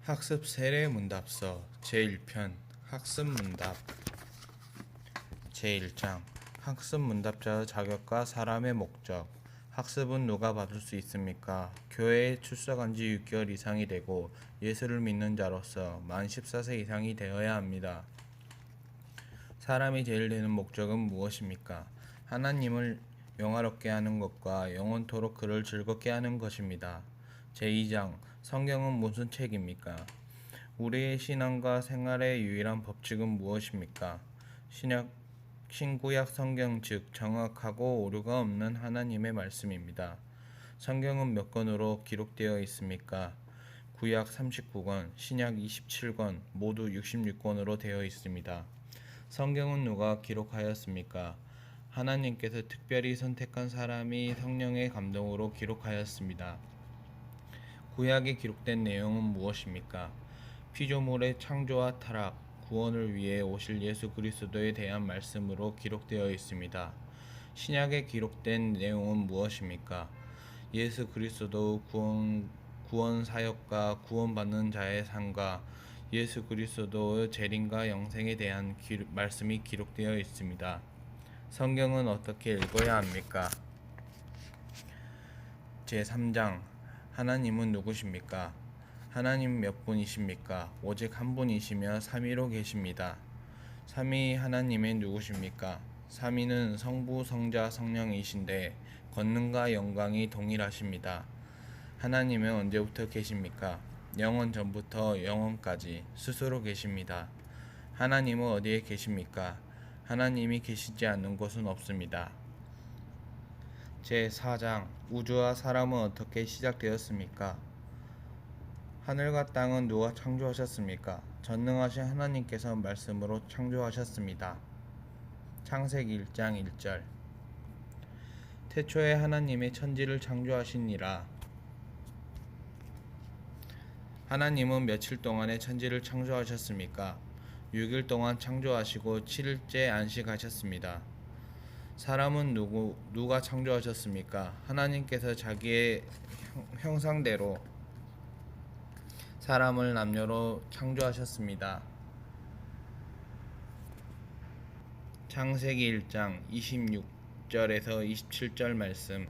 학습 세례 문답서 제1편 학습 문답 제1장 학습 문답자의 자격과 사람의 목적. 학습은 누가 받을 수 있습니까? 교회에 출석한 지 6개월 이상이 되고 예수를 믿는 자로서 만 14세 이상이 되어야 합니다. 사람이 제일 되는 목적은 무엇입니까? 하나님을 영화롭게 하는 것과 영원토록 그를 즐겁게 하는 것입니다. 제2장 성경은 무슨 책입니까? 우리의 신앙과 생활의 유일한 법칙은 무엇입니까? 신구약 성경 즉 정확하고 오류가 없는 하나님의 말씀입니다. 성경은 몇 권으로 기록되어 있습니까? 구약 39권, 신약 27권, 모두 66권으로 되어 있습니다. 성경은 누가 기록하였습니까? 하나님께서 특별히 선택한 사람이 성령의 감동으로 기록하였습니다. 구약에 기록된 내용은 무엇입니까? 피조물의 창조와 타락, 구원을 위해 오실 예수 그리스도에 대한 말씀으로 기록되어 있습니다. 신약에 기록된 내용은 무엇입니까? 예수 그리스도의 구원 사역과 구원받는 자의 삶과 예수 그리스도의 재림과 영생에 대한 말씀이 기록되어 있습니다. 성경은 어떻게 읽어야 합니까? 제3장 하나님은 누구십니까? 하나님 몇 분이십니까? 오직 한 분이시며 삼위로 계십니다. 삼위 하나님의 누구십니까? 삼위는 성부, 성자, 성령이신데 권능과 영광이 동일하십니다. 하나님은 언제부터 계십니까? 영원 전부터 영원까지 스스로 계십니다. 하나님은 어디에 계십니까? 하나님이 계시지 않는 곳은 없습니다. 제4장 우주와 사람은 어떻게 시작되었습니까? 하늘과 땅은 누가 창조하셨습니까? 전능하신 하나님께서 말씀으로 창조하셨습니다. 창세기 1장 1절 태초에 하나님이 천지를 창조하시니라. 하나님은 며칠 동안에 천지를 창조하셨습니까? 6일 동안 창조하시고 7일째 안식하셨습니다. 사람은 누가 창조하셨습니까? 하나님께서 자기의 형상대로 사람을 남녀로 창조하셨습니다. 창세기 1장 26절에서 27절 말씀.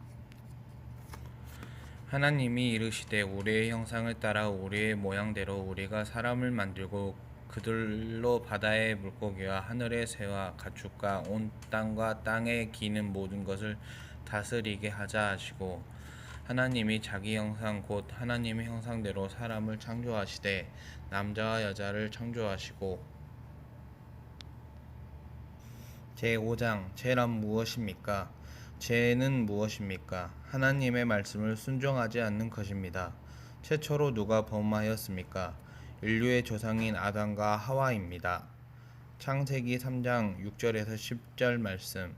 하나님이 이르시되 우리의 형상을 따라 우리의 모양대로 우리가 사람을 만들고 그들로 바다의 물고기와 하늘의 새와 가축과 온 땅과 땅에 기는 모든 것을 다스리게 하자 하시고, 하나님이 자기 형상 곧 하나님의 형상대로 사람을 창조하시되 남자와 여자를 창조하시고. 제5장 죄란 무엇입니까? 죄는 무엇입니까? 하나님의 말씀을 순종하지 않는 것입니다. 최초로 누가 범하였습니까? 인류의 조상인 아담과 하와입니다. 창세기 3장 6절에서 10절 말씀.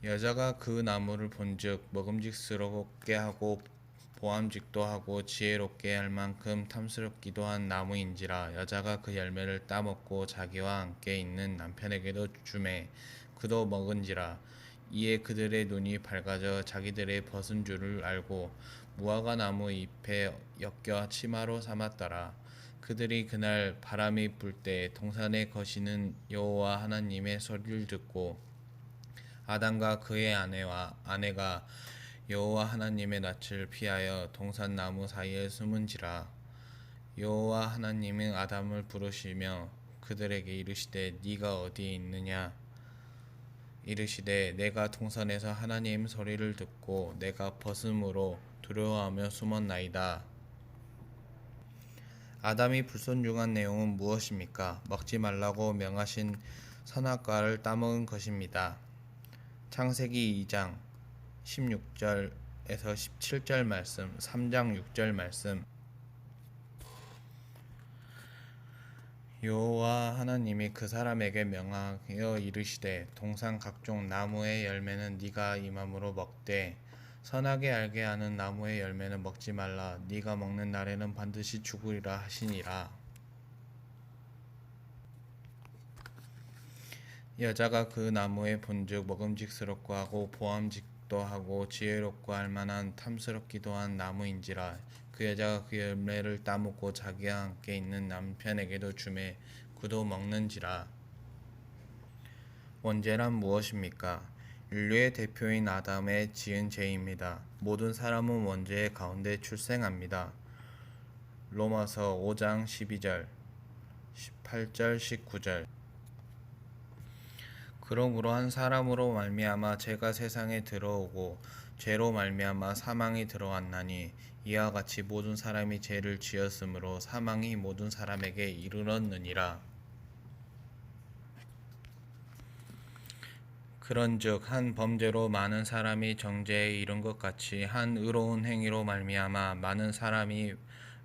여자가 그 나무를 본즉 먹음직스럽게 하고 보암직도 하고 지혜롭게 할 만큼 탐스럽기도 한 나무인지라. 여자가 그 열매를 따먹고 자기와 함께 있는 남편에게도 주매 그도 먹은지라. 이에 그들의 눈이 밝아져 자기들의 벗은 줄을 알고 무화과 나무 잎에 엮여 치마로 삼았더라. 그들이 그날 바람이 불 때 동산에 거시는 여호와 하나님의 소리를 듣고 아담과 그의 아내가 여호와 하나님의 낯을 피하여 동산 나무 사이에 숨은지라. 여호와 하나님은 아담을 부르시며 그들에게 이르시되 네가 어디에 있느냐? 이르시되 내가 동산에서 하나님 소리를 듣고 내가 벗음으로 두려워하며 숨었나이다. 아담이 불순종한 내용은 무엇입니까? 먹지 말라고 명하신 선악과를 따먹은 것입니다. 창세기 2장 16절에서 17절 말씀, 3장 6절 말씀. 여호와 하나님이 그 사람에게 명하여 이르시되 동산 각종 나무의 열매는 네가 이 맘으로 먹되 선하게 알게 하는 나무의 열매는 먹지 말라. 네가 먹는 날에는 반드시 죽으리라 하시니라. 여자가 그 나무의 본즉 먹음직스럽고 하고 보암직도 하고 지혜롭고 할 만한 탐스럽기도 한 나무인지라. 그 여자가 그 열매를 따먹고 자기와 함께 있는 남편에게도 주매 그도 먹는지라. 원죄란 무엇입니까? 인류의 대표인 아담의 지은 죄입니다. 모든 사람은 원죄의 가운데 출생합니다. 로마서 5장 12절, 18절, 19절. 그러므로 한 사람으로 말미암아 죄가 세상에 들어오고 죄로 말미암아 사망이 들어왔나니 이와 같이 모든 사람이 죄를 지었으므로 사망이 모든 사람에게 이르렀느니라. 그런즉 한 범죄로 많은 사람이 정죄에 이른 것 같이 한 의로운 행위로 말미암아 많은 사람이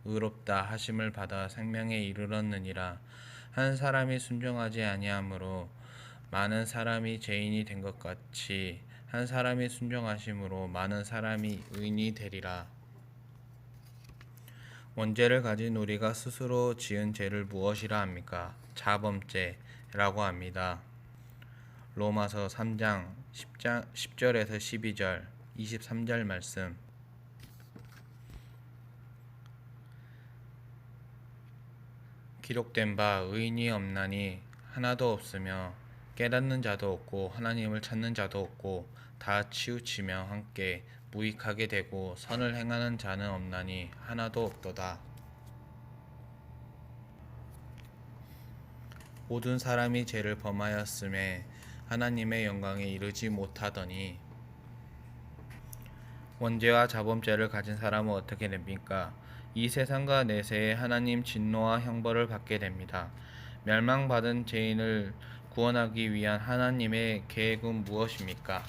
의롭다 하심을 받아 생명에 이르렀느니라. 한 사람이 순종하지 아니하므로 많은 사람이 죄인이 된 것 같이 한 사람이 순종하심으로 많은 사람이 의인이 되리라. 원죄를 가진 우리가 스스로 지은 죄를 무엇이라 합니까? 자범죄라고 합니다. 로마서 3장 10절에서 12절, 23절 말씀. 기록된 바 의인이 없나니 하나도 없으며 깨닫는 자도 없고 하나님을 찾는 자도 없고 다 치우치며 함께 무익하게 되고 선을 행하는 자는 없나니 하나도 없도다. 모든 사람이 죄를 범하였음에 하나님의 영광에 이르지 못하더니 원죄와 자범죄를 가진 사람은 어떻게 됩니까? 이 세상과 내세에 하나님 진노와 형벌을 받게 됩니다. 멸망받은 죄인을 구원하기 위한 하나님의 계획은 무엇입니까?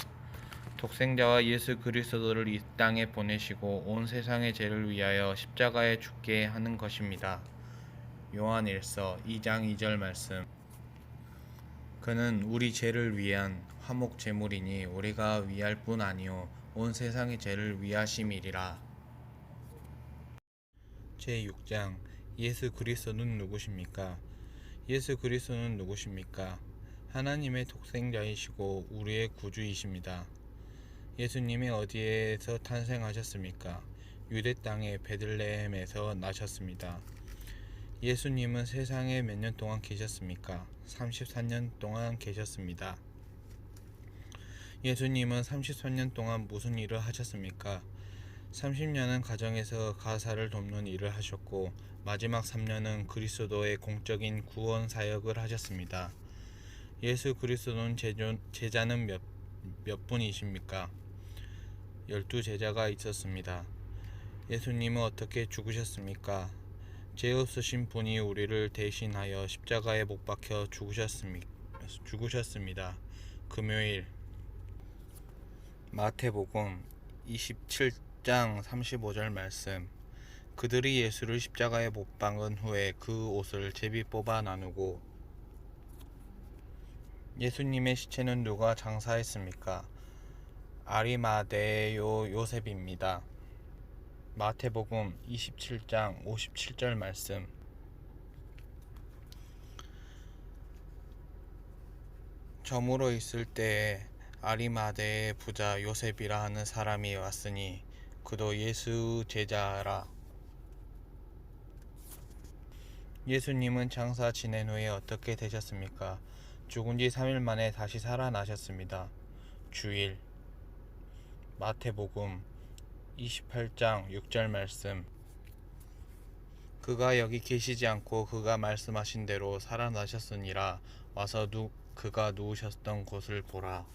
독생자와 예수 그리스도를 이 땅에 보내시고 온 세상의 죄를 위하여 십자가에 죽게 하는 것입니다. 요한 1서 2장 2절 말씀. 그는 우리 죄를 위한 화목 제물이니 우리가 위할 뿐 아니요 온 세상의 죄를 위하심이리라. 제6장 예수 그리스도는 누구십니까? 예수 그리스도는 누구십니까? 하나님의 독생자이시고 우리의 구주이십니다. 예수님이 어디에서 탄생하셨습니까? 유대 땅의 베들레헴에서 나셨습니다. 예수님은 세상에 몇 년 동안 계셨습니까? 34년 동안 계셨습니다. 예수님은 33년 동안 무슨 일을 하셨습니까? 30년은 가정에서 가사를 돕는 일을 하셨고 마지막 3년은 그리스도의 공적인 구원 사역을 하셨습니다. 예수 그리스도는 제자는 몇 분이십니까? 12제자가 있었습니다. 예수님은 어떻게 죽으셨습니까? 죄 없으신 분이 우리를 대신하여 십자가에 못 박혀 죽으셨습니다. 금요일 마태복음 27장 35절 말씀. 그들이 예수를 십자가에 못 박은 후에 그 옷을 제비 뽑아 나누고 예수님의 시체는 누가 장사했습니까? 아리마대의 요셉입니다. 마태복음 27장 57절 말씀. 저물어 있을 때에 아리마대의 부자 요셉이라 하는 사람이 왔으니 그도 예수 제자라. 예수님은 장사 지낸 후에 어떻게 되셨습니까? 죽은 지 3일 만에 다시 살아나셨습니다. 주일 마태복음 28장 6절 말씀. 그가 여기 계시지 않고 그가 말씀하신 대로 살아나셨으니라. 와서 그가 누우셨던 곳을 보라.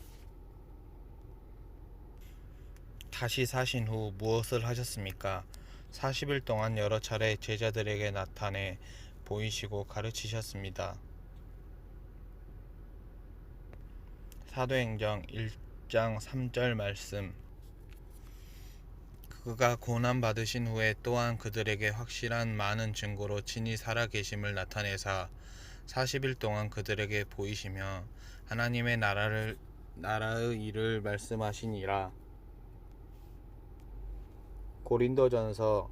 다시 사신 후 무엇을 하셨습니까? 40일 동안 여러 차례 제자들에게 나타내 보이시고 가르치셨습니다. 사도행전 1장 3절 말씀. 그가 고난 받으신 후에 또한 그들에게 확실한 많은 증거로 친히 살아계심을 나타내사 40일 동안 그들에게 보이시며 하나님의 나라의 일을 말씀하시니라. 고린도전서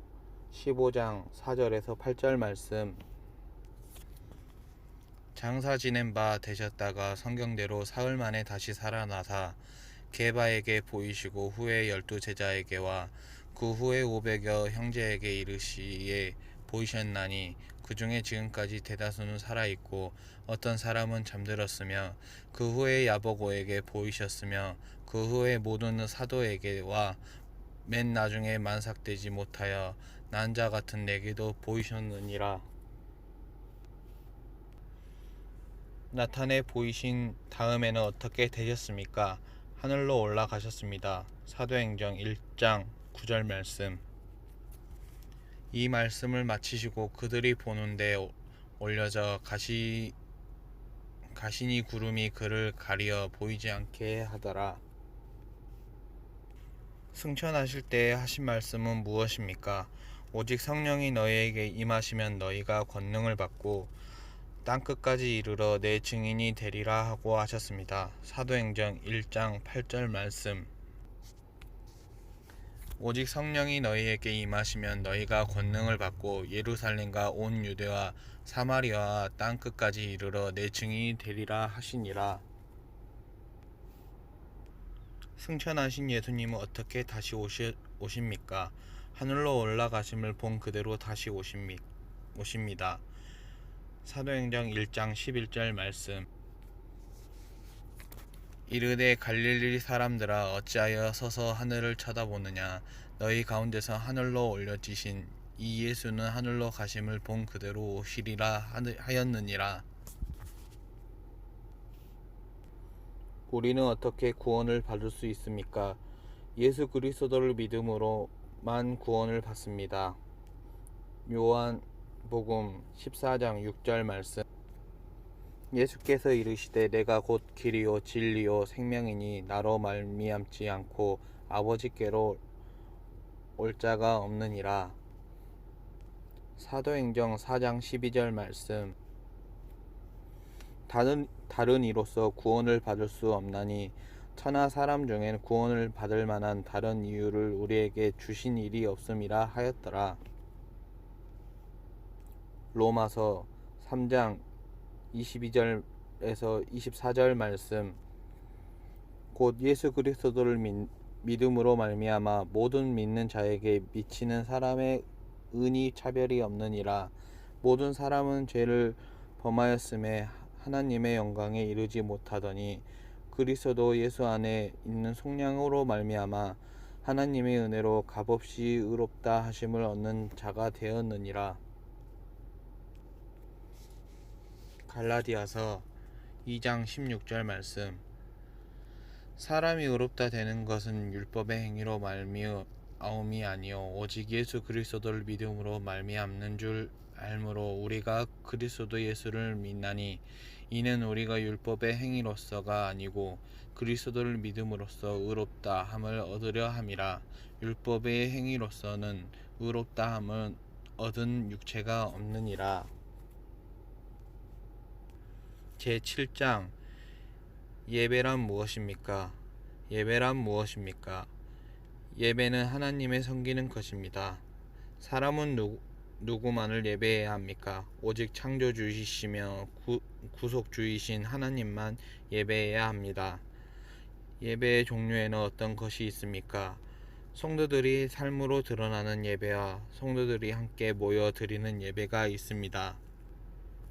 15장 4절에서 8절 말씀. 장사 지낸 바 되셨다가 성경대로 사흘 만에 다시 살아나사 게바에게 보이시고 후에 12제자에게와 그 후에 500여 형제에게 이르시에 보이셨나니 그 중에 지금까지 대다수는 살아있고 어떤 사람은 잠들었으며 그 후에 야보고에게 보이셨으며 그 후에 모든 사도에게와 맨 나중에 만삭되지 못하여 난 자 같은 내게도 보이셨느니라. 나타내 보이신 다음에는 어떻게 되셨습니까? 하늘로 올라가셨습니다. 사도행전 1장 9절 말씀. 이 말씀을 마치시고 그들이 보는데 올려져 가시니 구름이 그를 가리어 보이지 않게 하더라. 승천하실 때에 하신 말씀은 무엇입니까? 오직 성령이 너희에게 임하시면 너희가 권능을 받고 땅끝까지 이르러 내 증인이 되리라 하고 하셨습니다. 사도행전 1장 8절 말씀. 오직 성령이 너희에게 임하시면 너희가 권능을 받고 예루살렘과 온 유대와 사마리아와 땅끝까지 이르러 내 증인이 되리라 하시니라. 승천하신 예수님은 어떻게 다시 오십니까? 하늘로 올라가심을 본 그대로 다시 오십니다. 사도행전 1장 11절 말씀. 이르되 갈릴리 사람들아 어찌하여 서서 하늘을 쳐다보느냐. 너희 가운데서 하늘로 올려지신 이 예수는 하늘로 가심을 본 그대로 오시리라 하였느니라. 우리는 어떻게 구원을 받을 수 있습니까? 예수 그리스도를 믿음으로만 구원을 받습니다. 요한복음 14장 6절 말씀. 예수께서 이르시되 내가 곧 길이요 진리요 생명이니 나로 말미암지 않고 아버지께로 올 자가 없느니라. 사도행전 4장 12절 말씀. 다른 이로서 구원을 받을 수 없나니 천하 사람 중엔 구원을 받을 만한 다른 이유를 우리에게 주신 일이 없음이라 하였더라. 로마서 3장 22절에서 24절 말씀. 곧 예수 그리스도를 믿음으로 말미암아 모든 믿는 자에게 미치는 사람의 은이 차별이 없느니라. 모든 사람은 죄를 범하였음에 하나님의 영광에 이르지 못하더니 그리스도 예수 안에 있는 속량으로 말미암아 하나님의 은혜로 값없이 의롭다 하심을 얻는 자가 되었느니라. 갈라디아서 2장 16절 말씀. 사람이 의롭다 되는 것은 율법의 행위로 말미암음이 아니요 오직 예수 그리스도를 믿음으로 말미암는 줄 알므로 우리가 그리스도 예수를 믿나니 이는 우리가 율법의 행위로서가 아니고 그리스도를 믿음으로써 의롭다 함을 얻으려 함이라. 율법의 행위로서는 의롭다 함을 얻은 육체가 없느니라. 제7장 예배란 무엇입니까? 예배란 무엇입니까? 예배는 하나님의 섬기는 것입니다. 사람은 누구만을 예배해야 합니까? 오직 창조주이시며 구속주이신 하나님만 예배해야 합니다. 예배의 종류에는 어떤 것이 있습니까? 성도들이 삶으로 드러나는 예배와 성도들이 함께 모여 드리는 예배가 있습니다.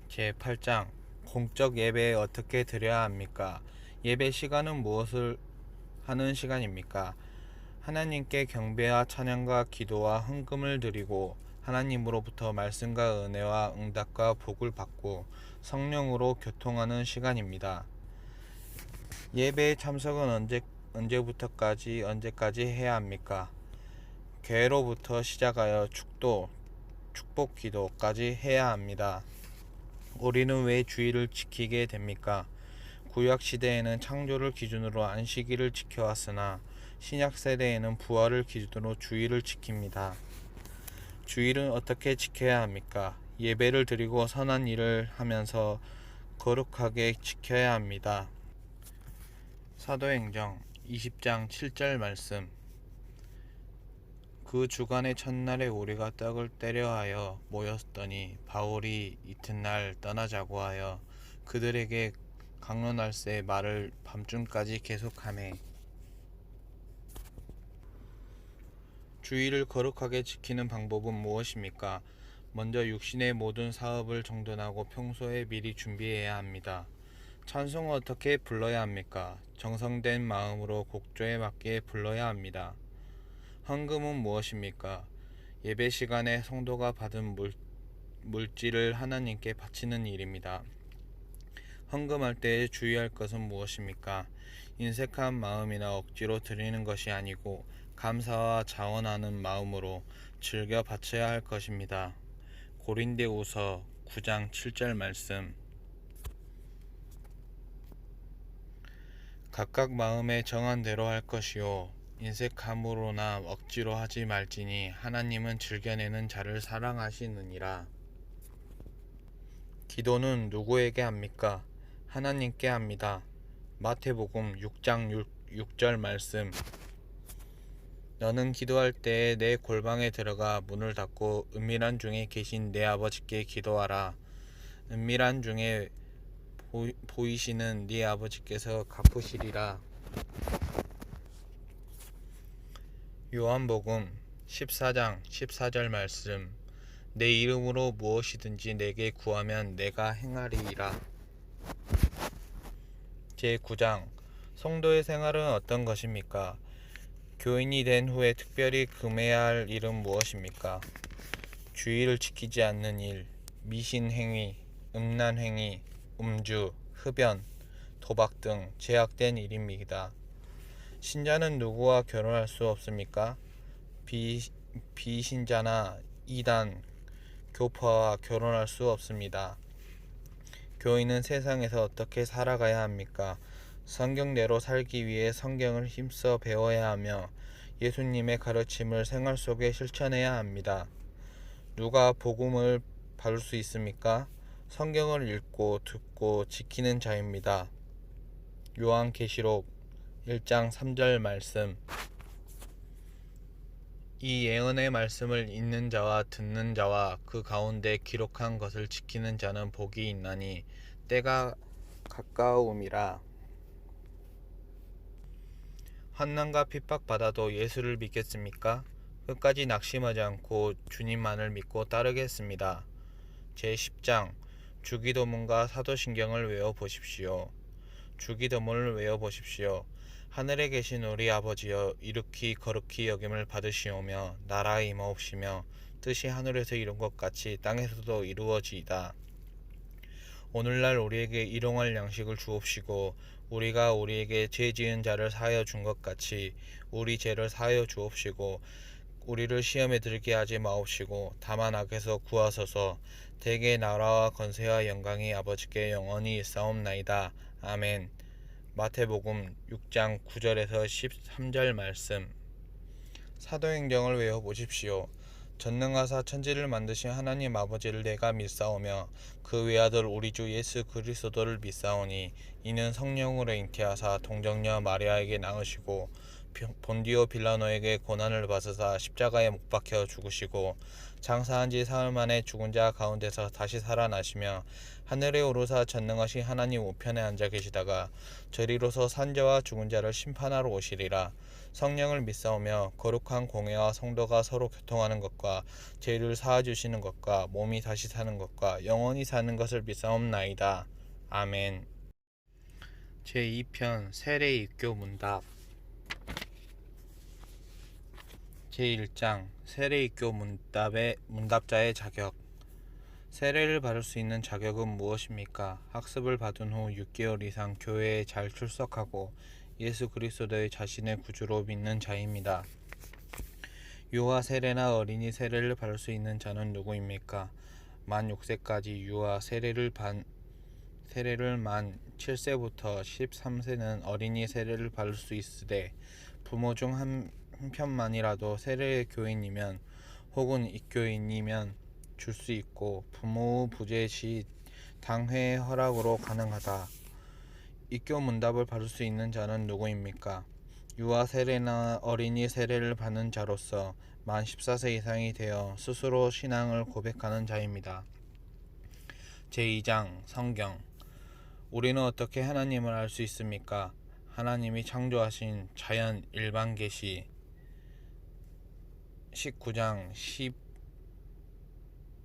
제8장 공적 예배에 어떻게 드려야 합니까? 예배 시간은 무엇을 하는 시간입니까? 하나님께 경배와 찬양과 기도와 헌금을 드리고 하나님으로부터 말씀과 은혜와 응답과 복을 받고 성령으로 교통하는 시간입니다. 예배의 참석은 언제까지 해야 합니까? 교회로부터 시작하여 축복 기도까지 해야 합니다. 우리는 왜 주일을 지키게 됩니까? 구약 시대에는 창조를 기준으로 안식일을 지켜왔으나 신약 세대에는 부활을 기준으로 주일을 지킵니다. 주일은 어떻게 지켜야 합니까? 예배를 드리고 선한 일을 하면서 거룩하게 지켜야 합니다. 사도행전 20장 7절 말씀. 그 주간의 첫날에 우리가 떡을 떼려 하여 모였더니 바울이 이튿날 떠나자고 하여 그들에게 강론할세 말을 밤중까지 계속하매 주의를 거룩하게 지키는 방법은 무엇입니까? 먼저 육신의 모든 사업을 정돈하고 평소에 미리 준비해야 합니다. 찬송을 어떻게 불러야 합니까? 정성된 마음으로 곡조에 맞게 불러야 합니다. 헌금은 무엇입니까? 예배 시간에 성도가 받은 물질을 하나님께 바치는 일입니다. 헌금할 때 주의할 것은 무엇입니까? 인색한 마음이나 억지로 드리는 것이 아니고 감사와 자원하는 마음으로 즐겨 바쳐야 할 것입니다. 고린도후서 9장 7절 말씀. 각각 마음에 정한 대로 할 것이요 인색함으로나 억지로 하지 말지니 하나님은 즐겨내는 자를 사랑하시느니라. 기도는 누구에게 합니까? 하나님께 합니다. 마태복음 6장 6절 말씀. 너는 기도할 때에 내 골방에 들어가 문을 닫고 은밀한 중에 계신 내 아버지께 기도하라. 은밀한 중에 보이시는 네 아버지께서 갚으시리라. 요한복음 14장 14절 말씀. 내 이름으로 무엇이든지 내게 구하면 내가 행하리이라. 제9장 성도의 생활은 어떤 것입니까? 교인이 된 후에 특별히 금해야 할 일은 무엇입니까? 주의를 지키지 않는 일, 미신행위, 음란행위, 음주, 흡연, 도박 등 제약된 일입니다. 신자는 누구와 결혼할 수 없습니까? 비신자나 이단, 교파와 결혼할 수 없습니다. 교인은 세상에서 어떻게 살아가야 합니까? 성경대로 살기 위해 성경을 힘써 배워야 하며 예수님의 가르침을 생활 속에 실천해야 합니다. 누가 복음을 받을 수 있습니까? 성경을 읽고 듣고 지키는 자입니다. 요한계시록 1장 3절 말씀. 이 예언의 말씀을 읽는 자와 듣는 자와 그 가운데 기록한 것을 지키는 자는 복이 있나니 때가 가까움이라. 환난과 핍박받아도 예수를 믿겠습니까? 끝까지 낙심하지 않고 주님만을 믿고 따르겠습니다. 제10장 주기도문과 사도신경을 외워보십시오. 주기도문을 외워보십시오. 하늘에 계신 우리 아버지여, 이룩히 거룩히 여김을 받으시오며 나라에 임하옵시며 뜻이 하늘에서 이룬 것 같이 땅에서도 이루어지이다. 오늘날 우리에게 일용할 양식을 주옵시고 우리가 우리에게 죄 지은 자를 사하여 준 것 같이 우리 죄를 사하여 주옵시고 우리를 시험에 들게 하지 마옵시고 다만 악에서 구하소서. 대개 나라와 권세와 영광이 아버지께 영원히 있사옵나이다. 아멘. 마태복음 6장 9절에서 13절 말씀. 사도행정을 외워보십시오. 전능하사 천지를 만드신 하나님 아버지를 내가 믿사오며 그 외아들 우리 주 예수 그리스도를 믿사오니 이는 성령으로 잉태하사 동정녀 마리아에게 낳으시고 본디오 빌라노에게 고난을 받으사 십자가에 못 박혀 죽으시고 장사한 지 사흘 만에 죽은 자 가운데서 다시 살아나시며 하늘에 오르사 전능하신 하나님 우편에 앉아 계시다가 저리로서 산자와 죽은 자를 심판하러 오시리라. 성령을 믿사오며 거룩한 공회와 성도가 서로 교통하는 것과 죄를 사하주시는 것과 몸이 다시 사는 것과 영원히 사는 것을 믿사옵나이다. 아멘. 제2편 세례입교 문답. 제1장 세례입교 문답자의 자격. 세례를 받을 수 있는 자격은 무엇입니까? 학습을 받은 후 6개월 이상 교회에 잘 출석하고 예수 그리스도의 자신의 구주로 믿는 자입니다. 유아 세례나 어린이 세례를 받을 수 있는 자는 누구입니까? 만 6세까지 유아 세례를 만 7세부터 13세는 어린이 세례를 받을 수 있으되 부모 중 한편만이라도 세례의 교인이면 혹은 입교인이면 줄 수 있고 부모 부재 시 당회의 허락으로 가능하다. 입교 문답을 받을 수 있는 자는 누구입니까? 유아 세례나 어린이 세례를 받는 자로서 만 14세 이상이 되어 스스로 신앙을 고백하는 자입니다. 제2장 성경. 우리는 어떻게 하나님을 알 수 있습니까? 하나님이 창조하신 자연 일반 계시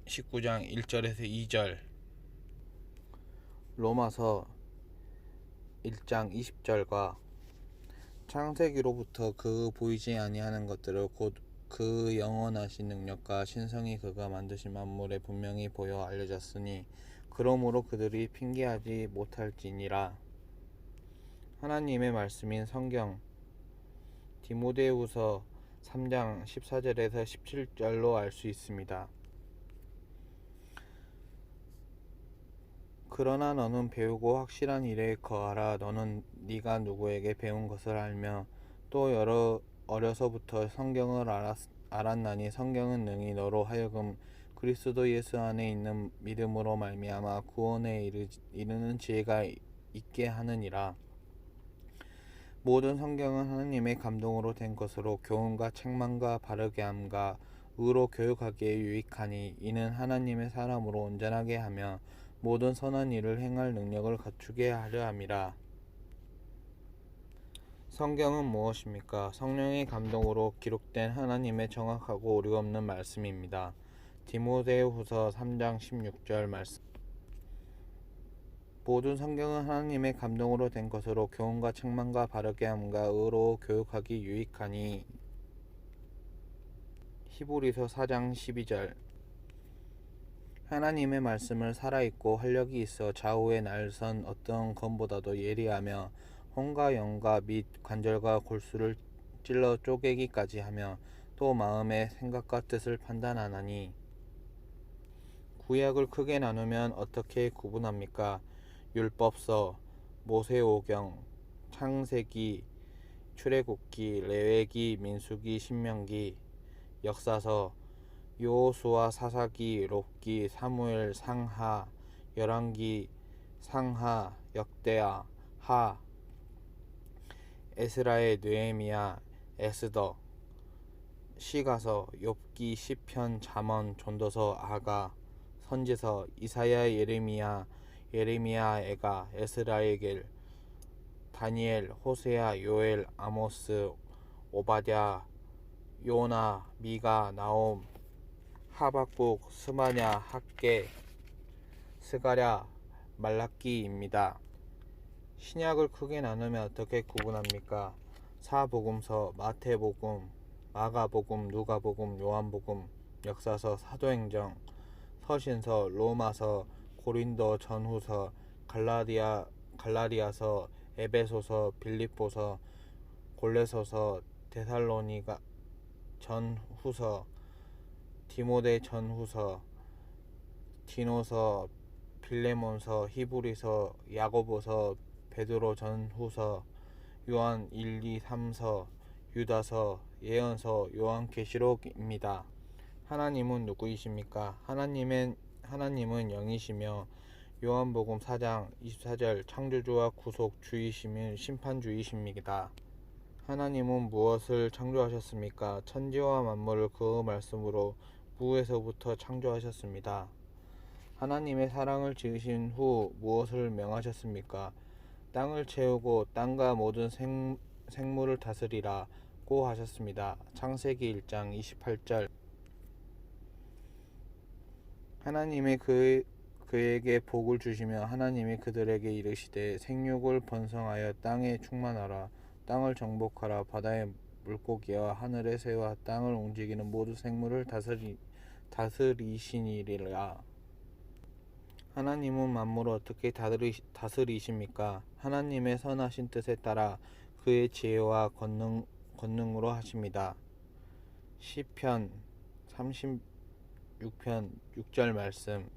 19장 1절에서 2절, 로마서 1장 20절과 창세기로부터 그 보이지 아니하는 것들을 곧 그 영원하신 능력과 신성이 그가 만드신 만물에 분명히 보여 알려졌으니 그러므로 그들이 핑계하지 못할지니라. 하나님의 말씀인 성경 디모데후서 3장 14절에서 17절로 알 수 있습니다. 그러나 너는 배우고 확실한 일에 거하라. 너는 네가 누구에게 배운 것을 알며 또 어려서부터 성경을 알았나니 성경은 능히 너로 하여금 그리스도 예수 안에 있는 믿음으로 말미암아 구원에 이르는 지혜가 있게 하느니라. 모든 성경은 하나님의 감동으로 된 것으로 교훈과 책망과 바르게 함과 의로 교육하기에 유익하니 이는 하나님의 사람으로 온전하게 하며 모든 선한 일을 행할 능력을 갖추게 하려 함이라. 성경은 무엇입니까? 성령의 감동으로 기록된 하나님의 정확하고 오류없는 말씀입니다. 디모데후서 3장 16절 말씀. 모든 성경은 하나님의 감동으로 된 것으로 교훈과 책망과 바르게 함과 의로 교육하기 유익하니. 히브리서 4장 12절. 하나님의 말씀을 살아있고 활력이 있어 좌우의 날선 어떤 검보다도 예리하며 혼과 영과 및 관절과 골수를 찔러 쪼개기까지 하며 또 마음의 생각과 뜻을 판단하나니. 구약을 크게 나누면 어떻게 구분합니까? 율법서, 모세오경, 창세기, 출애굽기, 레위기, 민수기, 신명기, 역사서, 여호수아, 사사기, 록기, 사무엘, 상하, 열왕기, 상하, 역대하, 하, 에스라의 느헤미야, 에스더, 시가서, 욥기, 시편, 잠언, 전도서, 아가, 선지서, 이사야, 예레미야, 에가, 에스라에겔, 다니엘, 호세아, 요엘, 아모스, 오바댜, 요나, 미가, 나홈, 하박국, 스마냐, 학개, 스가랴, 말라기입니다. 신약을 크게 나누면 어떻게 구분합니까? 사복음서, 마태복음, 마가복음, 누가복음, 요한복음, 역사서, 사도행전, 서신서, 로마서, 고린도 전후서, 갈라디아서, 에베소서, 빌립보서, 골레서서, 데살로니가 전후서, 디모데 전후서, 디노서, 빌레몬서, 히브리서, 야고보서, 베드로 전후서, 요한 1, 2, 3서, 유다서, 예언서, 요한계시록입니다. 하나님은 누구이십니까? 하나님은 영이시며 요한복음 4장 24절 창조주와 구속주이시며 심판주이십니다. 하나님은 무엇을 창조하셨습니까? 천지와 만물을 그 말씀으로 무에서부터 창조하셨습니다. 하나님의 사랑을 지으신 후 무엇을 명하셨습니까? 땅을 채우고 땅과 모든 생물을 다스리라고 하셨습니다. 창세기 1장 28절. 하나님이 그에게 복을 주시며 하나님이 그들에게 이르시되 생육을 번성하여 땅에 충만하라. 땅을 정복하라. 바다의 물고기와 하늘의 새와 땅을 움직이는 모든 생물을 다스리시니라. 하나님은 만물을 어떻게 다스리십니까? 하나님의 선하신 뜻에 따라 그의 지혜와 권능으로 하십니다. 시편 36편 6절 말씀.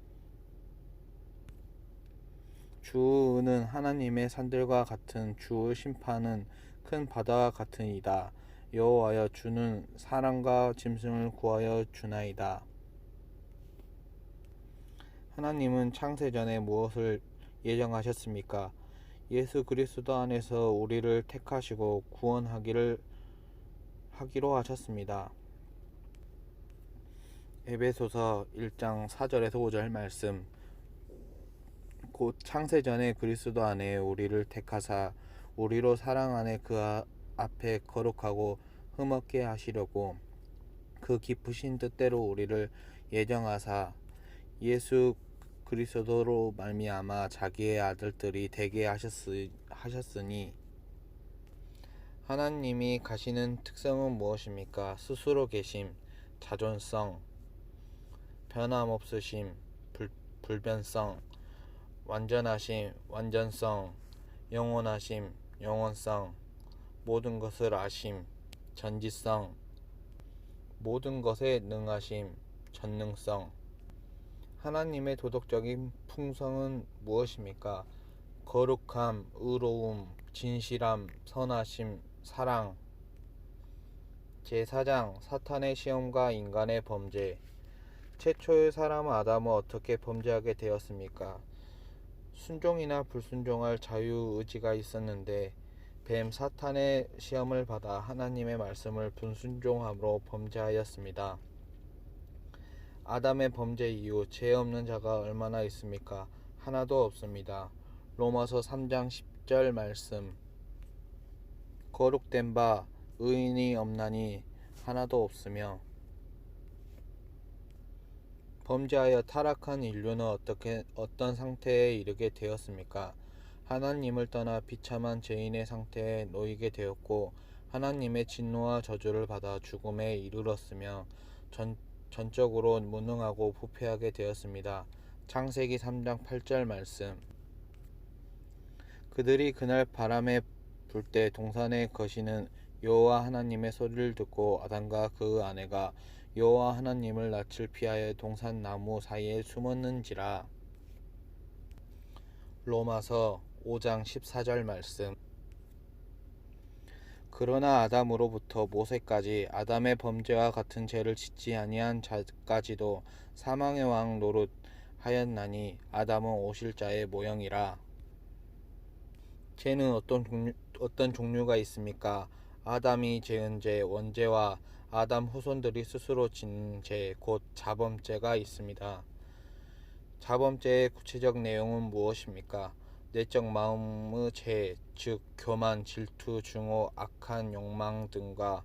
주의 은은 하나님의 산들과 같은 주의 심판은 큰 바다와 같으니이다. 여호와여, 주는 사람과 짐승을 구하여 주나이다. 하나님은 창세전에 무엇을 예정하셨습니까? 예수 그리스도 안에서 우리를 택하시고 구원하기로 하셨습니다. 에베소서 1장 4절에서 5절 말씀. 곧 창세전에 그리스도 안에 우리를 택하사 우리로 사랑 안에 그 앞에 거룩하고 흠없게 하시려고 그 깊으신 뜻대로 우리를 예정하사 예수 그리스도로 말미암아 자기의 아들들이 되게 하셨으니 하나님이 가시는 특성은 무엇입니까? 스스로 계심, 자존성, 변함없으심, 불변성, 완전하심, 완전성, 영원하심, 영원성, 모든 것을 아심, 전지성, 모든 것에 능하심, 전능성. 하나님의 도덕적인 풍성은 무엇입니까? 거룩함, 의로움, 진실함, 선하심, 사랑. 제4장 사탄의 시험과 인간의 범죄. 최초의 사람 아담은 어떻게 범죄하게 되었습니까? 순종이나 불순종할 자유의지가 있었는데 뱀 사탄의 시험을 받아 하나님의 말씀을 불순종함으로 범죄하였습니다. 아담의 범죄 이후 죄 없는 자가 얼마나 있습니까? 하나도 없습니다. 로마서 3장 10절 말씀. 거룩된 바 의인이 없나니 하나도 없으며. 범죄하여 타락한 인류는 어떤 상태에 이르게 되었습니까? 하나님을 떠나 비참한 죄인의 상태에 놓이게 되었고 하나님의 진노와 저주를 받아 죽음에 이르렀으며 전적으로 무능하고 부패하게 되었습니다. 창세기 3장 8절 말씀. 그들이 그날 바람에 불 때 동산에 거시는 여호와 하나님의 소리를 듣고 아담과 그 아내가 여호와 하나님을 낯을 피하여 동산 나무 사이에 숨었는지라. 로마서 5장 14절 말씀. 그러나 아담으로부터 모세까지 아담의 범죄와 같은 죄를 짓지 아니한 자까지도 사망의 왕 노릇 하였나니 아담은 오실 자의 모형이라. 죄는 어떤 종류가 있습니까? 아담이 지은 죄, 원죄와 아담 후손들이 스스로 짓는 죄, 곧 자범죄가 있습니다. 자범죄의 구체적 내용은 무엇입니까? 내적 마음의 죄, 즉 교만, 질투, 증오, 악한 욕망 등과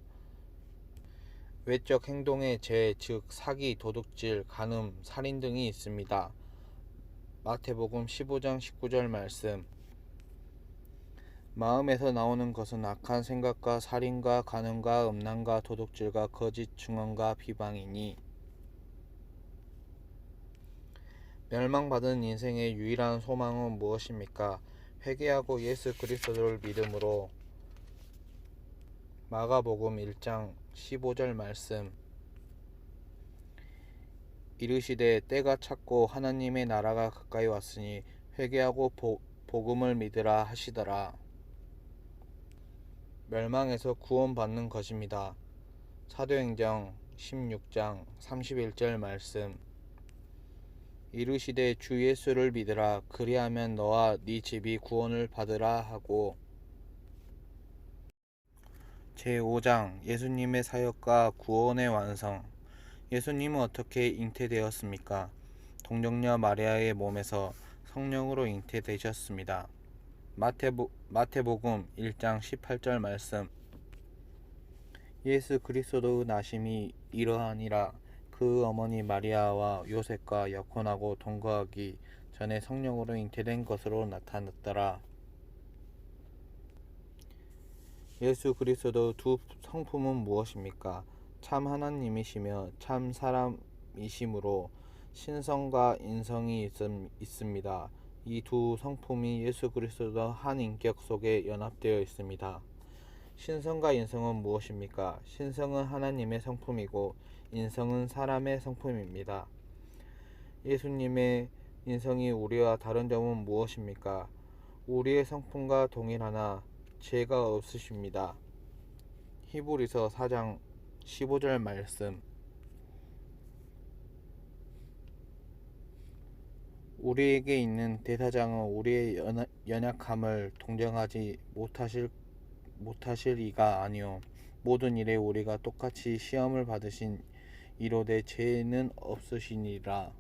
외적 행동의 죄, 즉 사기, 도둑질, 간음, 살인 등이 있습니다. 마태복음 15장 19절 말씀. 마음에서 나오는 것은 악한 생각과 살인과 간음과 음란과 도둑질과 거짓 증언과 비방이니. 멸망받은 인생의 유일한 소망은 무엇입니까? 회개하고 예수 그리스도를 믿음으로. 마가복음 1장 15절 말씀. 이르시되 때가 찼고 하나님의 나라가 가까이 왔으니 회개하고 복음을 믿으라 하시더라. 멸망에서 구원받는 것입니다. 사도행전 16장 31절 말씀. 이르시되 주 예수를 믿으라. 그리하면 너와 네 집이 구원을 받으라 하고. 제5장 예수님의 사역과 구원의 완성. 예수님은 어떻게 잉태되었습니까? 동정녀 마리아의 몸에서 성령으로 잉태되셨습니다. 마태복음 1장 18절 말씀. 예수 그리스도의 나심이 이러하니라. 그 어머니 마리아와 요셉과 약혼하고 동거하기 전에 성령으로 잉태된 것으로 나타났더라. 예수 그리스도의 두 성품은 무엇입니까? 참 하나님이시며 참 사람이시므로 신성과 인성이 있습니다. 이 두 성품이 예수 그리스도 한 인격 속에 연합되어 있습니다. 신성과 인성은 무엇입니까? 신성은 하나님의 성품이고 인성은 사람의 성품입니다. 예수님의 인성이 우리와 다른 점은 무엇입니까? 우리의 성품과 동일하나 죄가 없으십니다. 히브리서 4장 15절 말씀. 우리에게 있는 대사장은 우리의 연약함을 동정하지 못하실 이가 아니요 모든 일에 우리가 똑같이 시험을 받으신 이로되 죄는 없으시니라.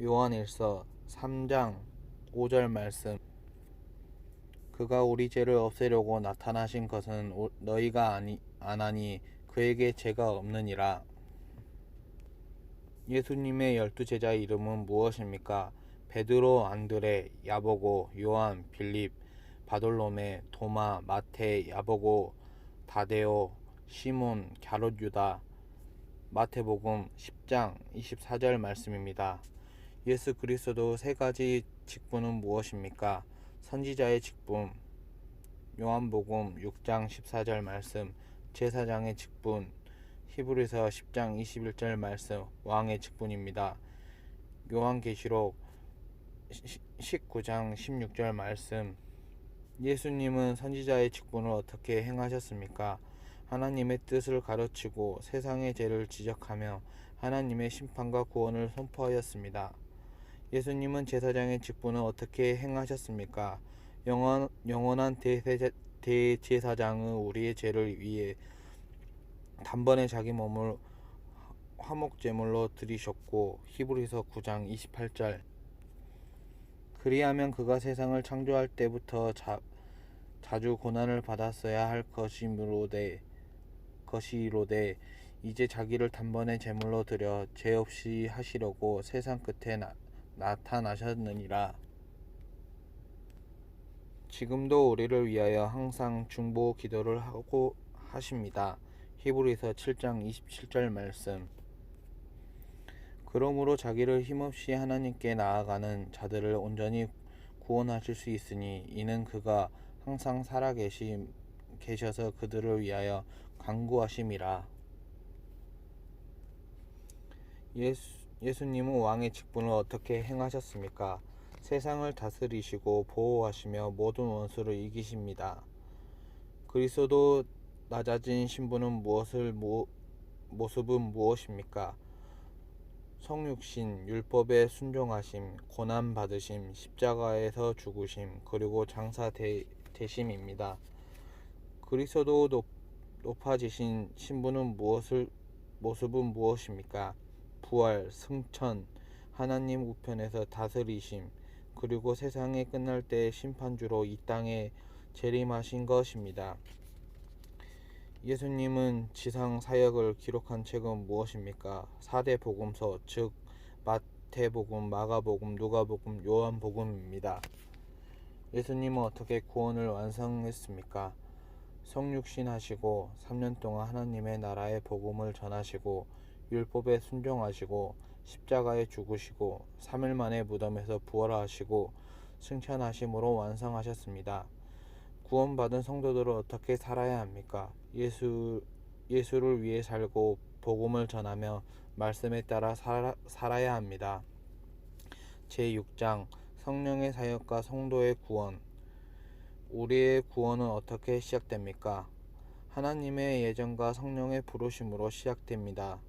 요한일서 3장 5절 말씀. 그가 우리 죄를 없애려고 나타나신 것은 너희가 안하니 그에게 죄가 없느니라. 예수님의 12제자의 이름은 무엇입니까? 베드로, 안드레, 야고보, 요한, 빌립, 바돌로메, 도마, 마테, 야고보, 다데오, 시몬, 갸롯 유다. 마태복음 10장 24절 말씀입니다. 예수 그리스도 세 가지 직분은 무엇입니까? 선지자의 직분, 요한복음 6장 14절 말씀, 제사장의 직분, 히브리서 10장 21절 말씀, 왕의 직분입니다. 요한계시록 19장 16절 말씀. 예수님은 선지자의 직분을 어떻게 행하셨습니까? 하나님의 뜻을 가르치고 세상의 죄를 지적하며 하나님의 심판과 구원을 선포하였습니다. 예수님은 제사장의 직분을 어떻게 행하셨습니까? 영원한 대제사장은 우리의 죄를 위해 단번에 자기 몸을 화목제물로 드리셨고, 히브리서 9장 28절. 그리하면 그가 세상을 창조할 때부터 자주 고난을 받았어야 할 것이로되 이제 자기를 단번에 제물로 드려 죄 없이 하시려고 세상 끝에 나타나셨느니라. 지금도 우리를 위하여 항상 중보 기도를 하고 하십니다. 히브리서 7장 27절 말씀. 그러므로 자기를 힘없이 하나님께 나아가는 자들을 온전히 구원하실 수 있으니 이는 그가 항상 계셔서 그들을 위하여 간구하심이라. 예수님은 왕의 직분을 어떻게 행하셨습니까? 세상을 다스리시고 보호하시며 모든 원수를 이기십니다. 그리스도 낮아진 신분은 모습은 무엇입니까? 성육신, 율법에 순종하심, 고난받으심, 십자가에서 죽으심, 그리고 장사 되심입니다. 그리스도 높아지신 신분은 모습은 무엇입니까? 부활, 승천, 하나님 우편에서 다스리심, 그리고 세상이 끝날 때 심판주로 이 땅에 재림하신 것입니다. 예수님은 지상 사역을 기록한 책은 무엇입니까? 4대 복음서, 즉 마태복음, 마가복음, 누가복음, 요한복음입니다. 예수님은 어떻게 구원을 완성했습니까? 성육신 하시고 3년 동안 하나님의 나라의 복음을 전하시고 율법에 순종하시고 십자가에 죽으시고 3일 만에 무덤에서 부활하시고 승천하심으로 완성하셨습니다. 구원받은 성도들은 어떻게 살아야 합니까? 예수를 위해 살고 복음을 전하며 말씀에 따라 살아야 합니다. 제6장 성령의 사역과 성도의 구원. 우리의 구원은 어떻게 시작됩니까? 하나님의 예정과 성령의 부르심으로 시작됩니다.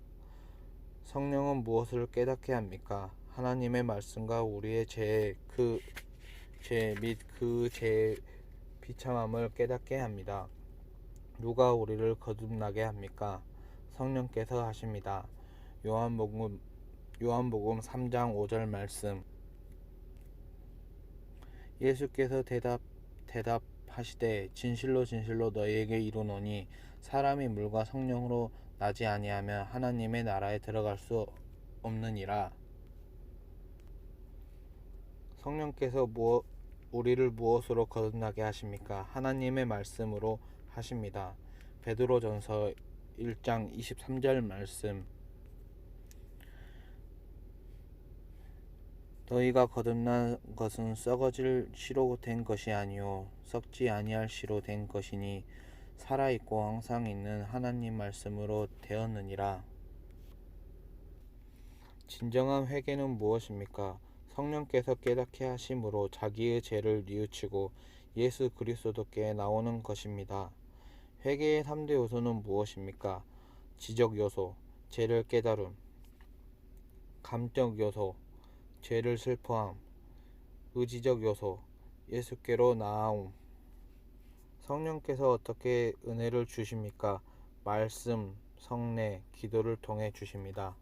성령은 무엇을 깨닫게 합니까? 하나님의 말씀과 우리의 죄 및 그 죄의 비참함을 깨닫게 합니다. 누가 우리를 거듭나게 합니까? 성령께서 하십니다. 요한복음 3장 5절 말씀. 예수께서 대답하시되 진실로 진실로 너희에게 이르노니 사람이 물과 성령으로 나지 아니하면 하나님의 나라에 들어갈 수 없느니라. 성령께서 우리를 무엇으로 거듭나게 하십니까? 하나님의 말씀으로 하십니다. 베드로전서 1장 23절 말씀. 너희가 거듭난 것은 썩어질 씨로 된 것이 아니요 썩지 아니할 씨로 된 것이니 살아있고 항상 있는 하나님 말씀으로 되었느니라. 진정한 회개는 무엇입니까? 성령께서 깨닫게 하심으로 자기의 죄를 뉘우치고 예수 그리스도께 나오는 것입니다. 회개의 3대 요소는 무엇입니까? 지적 요소, 죄를 깨달음. 감적 요소, 죄를 슬퍼함. 의지적 요소, 예수께로 나아옴. 성령께서 어떻게 은혜를 주십니까? 말씀, 성례, 기도를 통해 주십니다.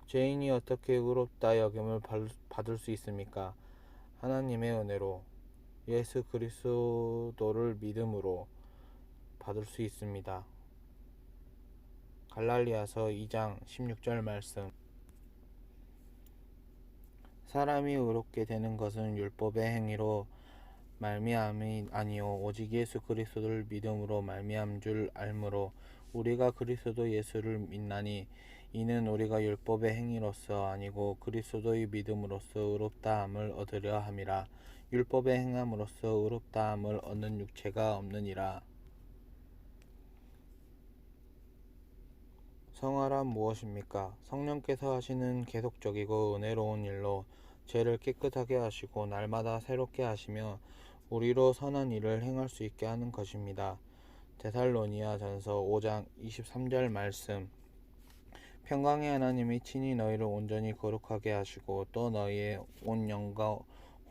죄인이 어떻게 의롭다 여김을 받을 수 있습니까? 하나님의 은혜로, 예수 그리스도를 믿음으로 받을 수 있습니다. 갈랄리아서 2장 16절 말씀. 사람이 의롭게 되는 것은 율법의 행위로 말미암이 아니요 오직 예수 그리스도를 믿음으로 말미암 줄 알므로 우리가 그리스도 예수를 믿나니 이는 우리가 율법의 행위로서 아니고 그리스도의 믿음으로써 의롭다함을 얻으려 함이라. 율법의 행함으로써 의롭다함을 얻는 육체가 없느니라. 성화란 무엇입니까? 성령께서 하시는 계속적이고 은혜로운 일로 죄를 깨끗하게 하시고 날마다 새롭게 하시며 우리로 선한 일을 행할 수 있게 하는 것입니다. 데살로니가전서 5장 23절 말씀. 평강의 하나님이 친히 너희를 온전히 거룩하게 하시고 또 너희의 온 영과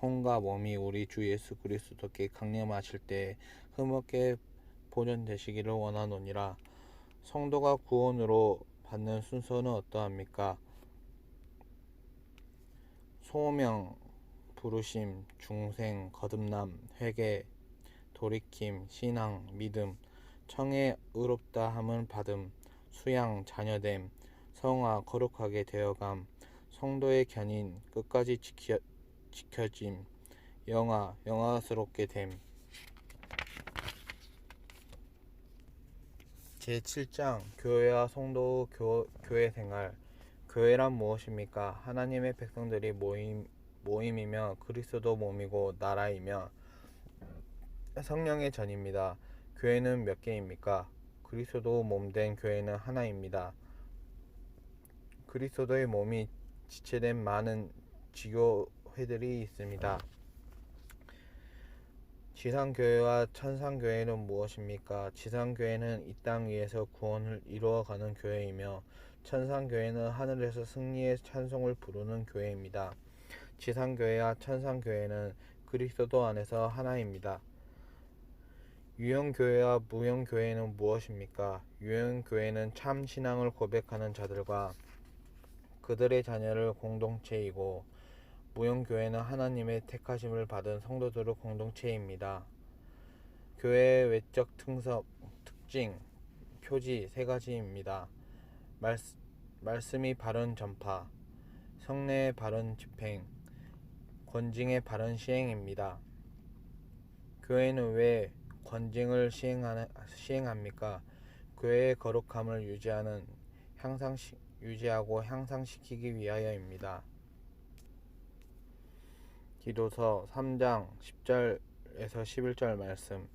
혼과 몸이 우리 주 예수 그리스도께 강림하실 때에 흠없게 보존되시기를 원하노니라. 성도가 구원으로 받는 순서는 어떠합니까? 소명, 부르심, 중생, 거듭남, 회개, 돌이킴, 신앙, 믿음, 청의 의롭다함을 받음, 수양, 자녀됨, 성화, 거룩하게 되어감, 성도의 견인, 끝까지 지켜짐, 영화스럽게 됨. 제7장 교회와 성도 교회 생활. 교회란 무엇입니까? 하나님의 백성들이 모임이며 그리스도 몸이고 나라이며 성령의 전입니다. 교회는 몇 개입니까? 그리스도 몸된 교회는 하나입니다. 그리스도의 몸이 지체된 많은 지교회들이 있습니다. 지상교회와 천상교회는 무엇입니까? 지상교회는 이 땅 위에서 구원을 이루어가는 교회이며 천상교회는 하늘에서 승리의 찬송을 부르는 교회입니다. 지상교회와 천상교회는 그리스도 안에서 하나입니다. 유형교회와 무형교회는 무엇입니까? 유형교회는 참 신앙을 고백하는 자들과 그들의 자녀를 공동체이고 무형교회는 하나님의 택하심을 받은 성도들의 공동체입니다. 교회의 외적 특징, 표지 세 가지입니다. 말씀이 바른 전파, 성례의 바른 집행, 권징의 바른 시행입니다. 교회는 왜 권징을 시행합니까? 교회의 거룩함을 유지하고 향상시키기 위하여입니다. 디도서 3장 10절에서 11절 말씀.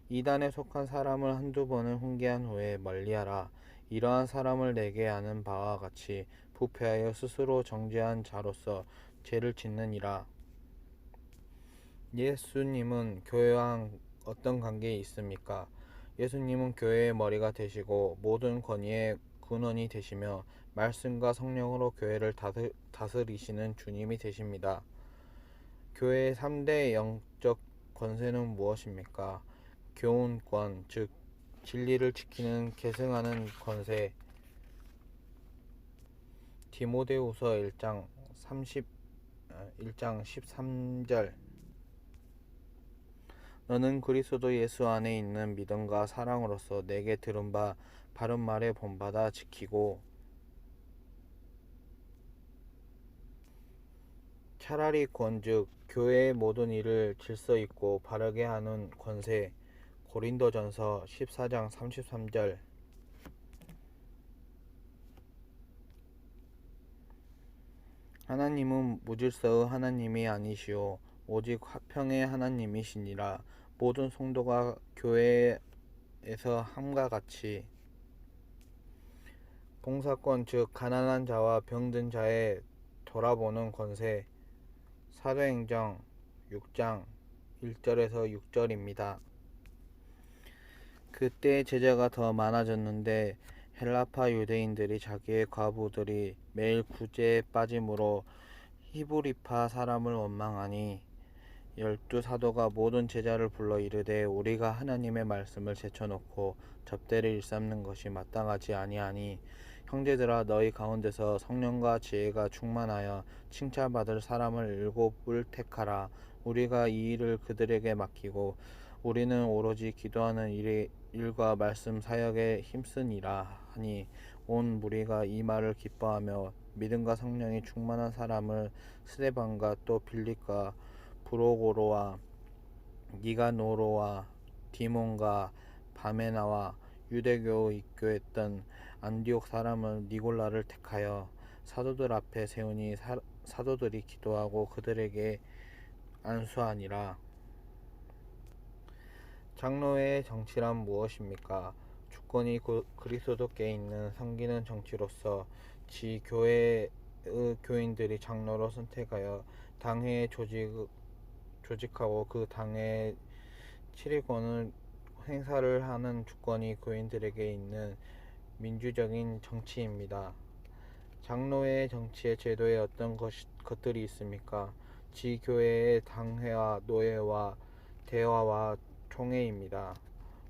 이단에 속한 사람을 한두 번은 훈계한 후에 멀리하라. 이러한 사람을 내게 아는 바와 같이 부패하여 스스로 정죄한 자로서 죄를 짓느니라. 예수님은 교회와 어떤 관계에 있습니까? 예수님은 교회의 머리가 되시고 모든 권위의 근원이 되시며 말씀과 성령으로 교회를 다스리시는 주님이 되십니다. 교회의 3대 영적 권세는 무엇입니까? 교훈권, 즉 진리를 지키는 계승하는 권세. 디모데후서 1장 13절. 너는 그리스도 예수 안에 있는 믿음과 사랑으로서 내게 들은 바 바른 말에 본받아 지키고 차라리 즉 교회의 모든 일을 질서 있고 바르게 하는 권세. 고린도전서 14장 33절. 하나님은 무질서의 하나님이 아니시오 오직 화평의 하나님이시니라. 모든 성도가 교회에서 함과 같이 봉사권, 즉 가난한 자와 병든 자에 돌아보는 권세. 사도행전 6장 1절에서 6절입니다. 그때 제자가 더 많아졌는데 헬라파 유대인들이 자기의 과부들이 매일 구제에 빠짐으로 히브리파 사람을 원망하니 12사도가 모든 제자를 불러 이르되 우리가 하나님의 말씀을 제쳐놓고 접대를 일삼는 것이 마땅하지 아니하니 형제들아 너희 가운데서 성령과 지혜가 충만하여 칭찬받을 사람을 7을 택하라. 우리가 이 일을 그들에게 맡기고 우리는 오로지 기도하는 일에 일과 말씀 사역에 힘쓰니라 하니 온 무리가 이 말을 기뻐하며 믿음과 성령이 충만한 사람을 스데반과 또 빌립과 브로고로와 니가노로와 디몬과 바메나와 유대교에 입교했던 안디옥 사람은 니골라를 택하여 사도들 앞에 세우니 사도들이 기도하고 그들에게 안수하니라. 장로회의 정치란 무엇입니까? 주권이 그리스도께 있는 섬기는 정치로서 지 교회의 교인들이 장로로 선택하여 당회에 조직하고 그 당회의 치리권을 행사를 하는 주권이 교인들에게 있는 민주적인 정치입니다. 장로회의 정치의 제도에 어떤 것들이 있습니까? 지 교회의 당회와 노예와 대화와 총회입니다.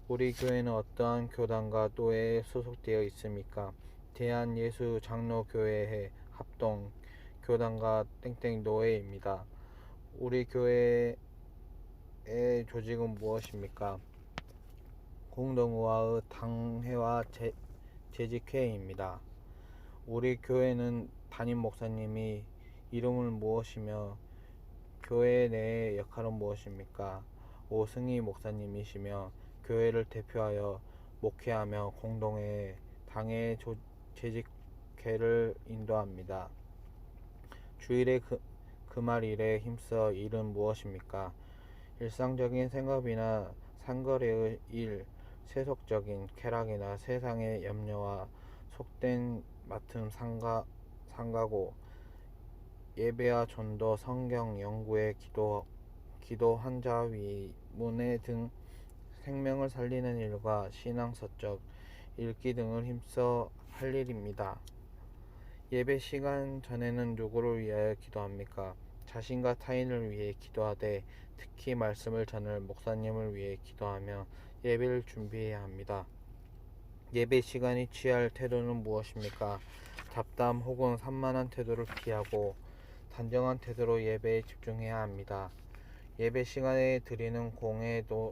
우리 교회는 어떠한 교단과 노예에 소속되어 있습니까? 대한예수 장로교회회 합동 교단과 땡땡 노예입니다. 우리 교회의 조직은 무엇입니까? 공동의와의 당회와 재직회의입니다. 우리 교회는 담임 목사님이 이름을 무엇이며 교회 내의 역할은 무엇입니까? 오승희 목사님이시며 교회를 대표하여 목회하며 공동회 당회 재직회를 인도합니다. 주일의 금알일에 힘써 일은 무엇입니까? 일상적인 생업이나 상거래의 일, 세속적인 쾌락이나 세상의 염려와 속된 맡음 상가고 예배와 전도, 성경 연구에 기도 환자 위문회 등 생명을 살리는 일과 신앙서적 읽기 등을 힘써 할 일입니다. 예배 시간 전에는 누구를 위하여 기도합니까? 자신과 타인을 위해 기도하되 특히 말씀을 전할 목사님을 위해 기도하며 예배를 준비해야 합니다. 예배 시간이 취할 태도는 무엇입니까? 잡담 혹은 산만한 태도를 피하고 단정한 태도로 예배에 집중해야 합니다. 예배 시간에 드리는 공기도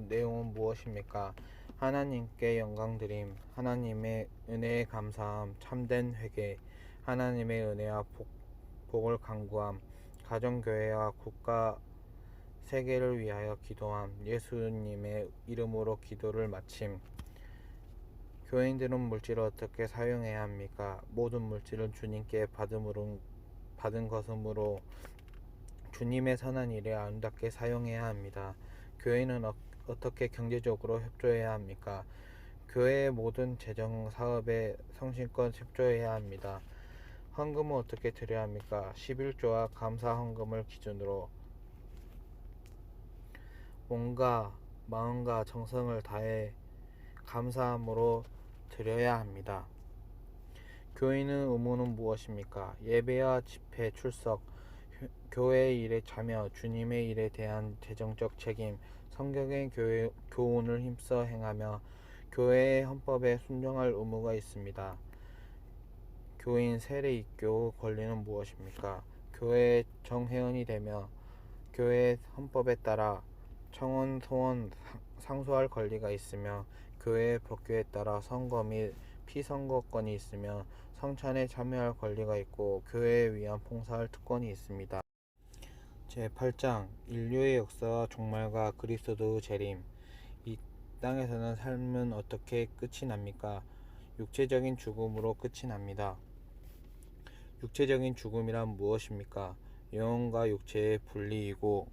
내용은 무엇입니까? 하나님께 영광드림, 하나님의 은혜에 감사함, 참된 회개, 하나님의 은혜와 복을 간구함, 가정교회와 국가 세계를 위하여 기도함, 예수님의 이름으로 기도를 마침. 교인들은 물질을 어떻게 사용해야 합니까? 모든 물질은 주님께 받은 것이므로 주님의 선한 일에 아름답게 사용해야 합니다. 교회는 어떻게 경제적으로 협조해야 합니까? 교회의 모든 재정 사업에 성실껏 협조해야 합니다. 헌금은 어떻게 드려야 합니까? 11조와 감사 헌금을 기준으로 몸과 마음과 정성을 다해 감사함으로 드려야 합니다. 교인의 의무는 무엇입니까? 예배와 집회 출석, 교회의 일에 참여, 주님의 일에 대한 재정적 책임, 성경의 교훈을 힘써 행하며 교회의 헌법에 순종할 의무가 있습니다. 교인 세례 입교 권리는 무엇입니까? 교회 정회원이 되며 교회 헌법에 따라 청원, 소원 상소할 권리가 있으며 교회 법규에 따라 선거 및 피선거권이 있으며 성찬에 참여할 권리가 있고 교회에 위한 봉사할 특권이 있습니다. 제8장 인류의 역사와 종말과 그리스도의 재림. 이 땅에서는 삶은 어떻게 끝이 납니까? 육체적인 죽음으로 끝이 납니다. 육체적인 죽음이란 무엇입니까? 영혼과 육체의 분리이고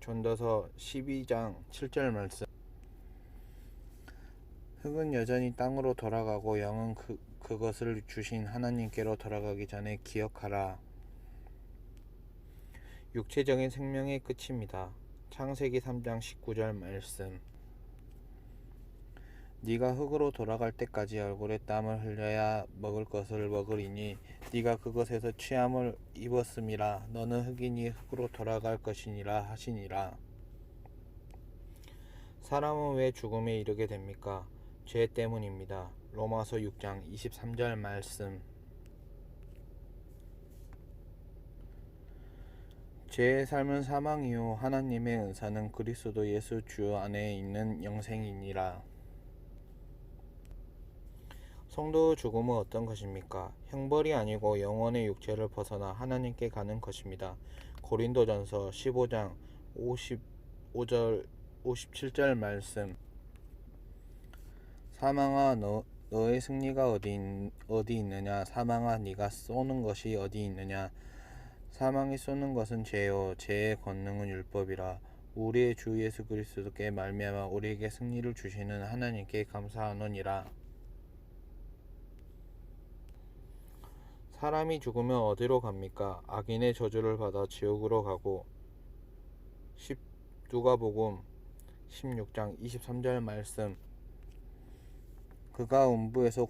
전도서 12장 7절 말씀. 흙은 여전히 땅으로 돌아가고 영은 그것을 주신 하나님께로 돌아가기 전에 기억하라. 육체적인 생명의 끝입니다. 창세기 3장 19절 말씀. 네가 흙으로 돌아갈 때까지 얼굴에 땀을 흘려야 먹을 것을 먹으리니 네가 그것에서 취함을 입었음이라. 너는 흙이니 흙으로 돌아갈 것이니라 하시니라. 사람은 왜 죽음에 이르게 됩니까? 죄 때문입니다. 로마서 6장 23절 말씀. 제 삶은 사망이요 하나님의 은사는 그리스도 예수 주 안에 있는 영생이니라. 성도의 죽음은 어떤 것입니까? 형벌이 아니고 영혼의 육체를 벗어나 하나님께 가는 것입니다. 고린도전서 15장 55절 57절 말씀. 사망아 너의 승리가 어디 있느냐? 사망아 네가 쏘는 것이 어디 있느냐? 사망이 쏘는 것은 죄요 죄의 권능은 율법이라. 우리의 주 예수 그리스도께 말미암아 우리에게 승리를 주시는 하나님께 감사하노니라. 사람이 죽으면 어디로 갑니까? 악인의 저주를 받아 지옥으로 가고. 누가복음 16장 23절 말씀. 그가 음부에서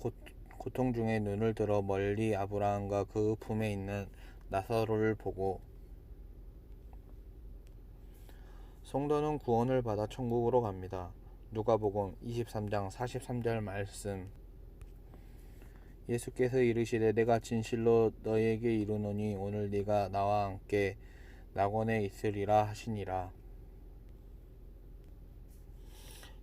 고통 중에 눈을 들어 멀리 아브라함과 그 품에 있는 나사로를 보고. 성도는 구원을 받아 천국으로 갑니다. 누가복음 23장 43절 말씀. 예수께서 이르시되 내가 진실로 너희에게 이르노니 오늘 네가 나와 함께 낙원에 있으리라 하시니라.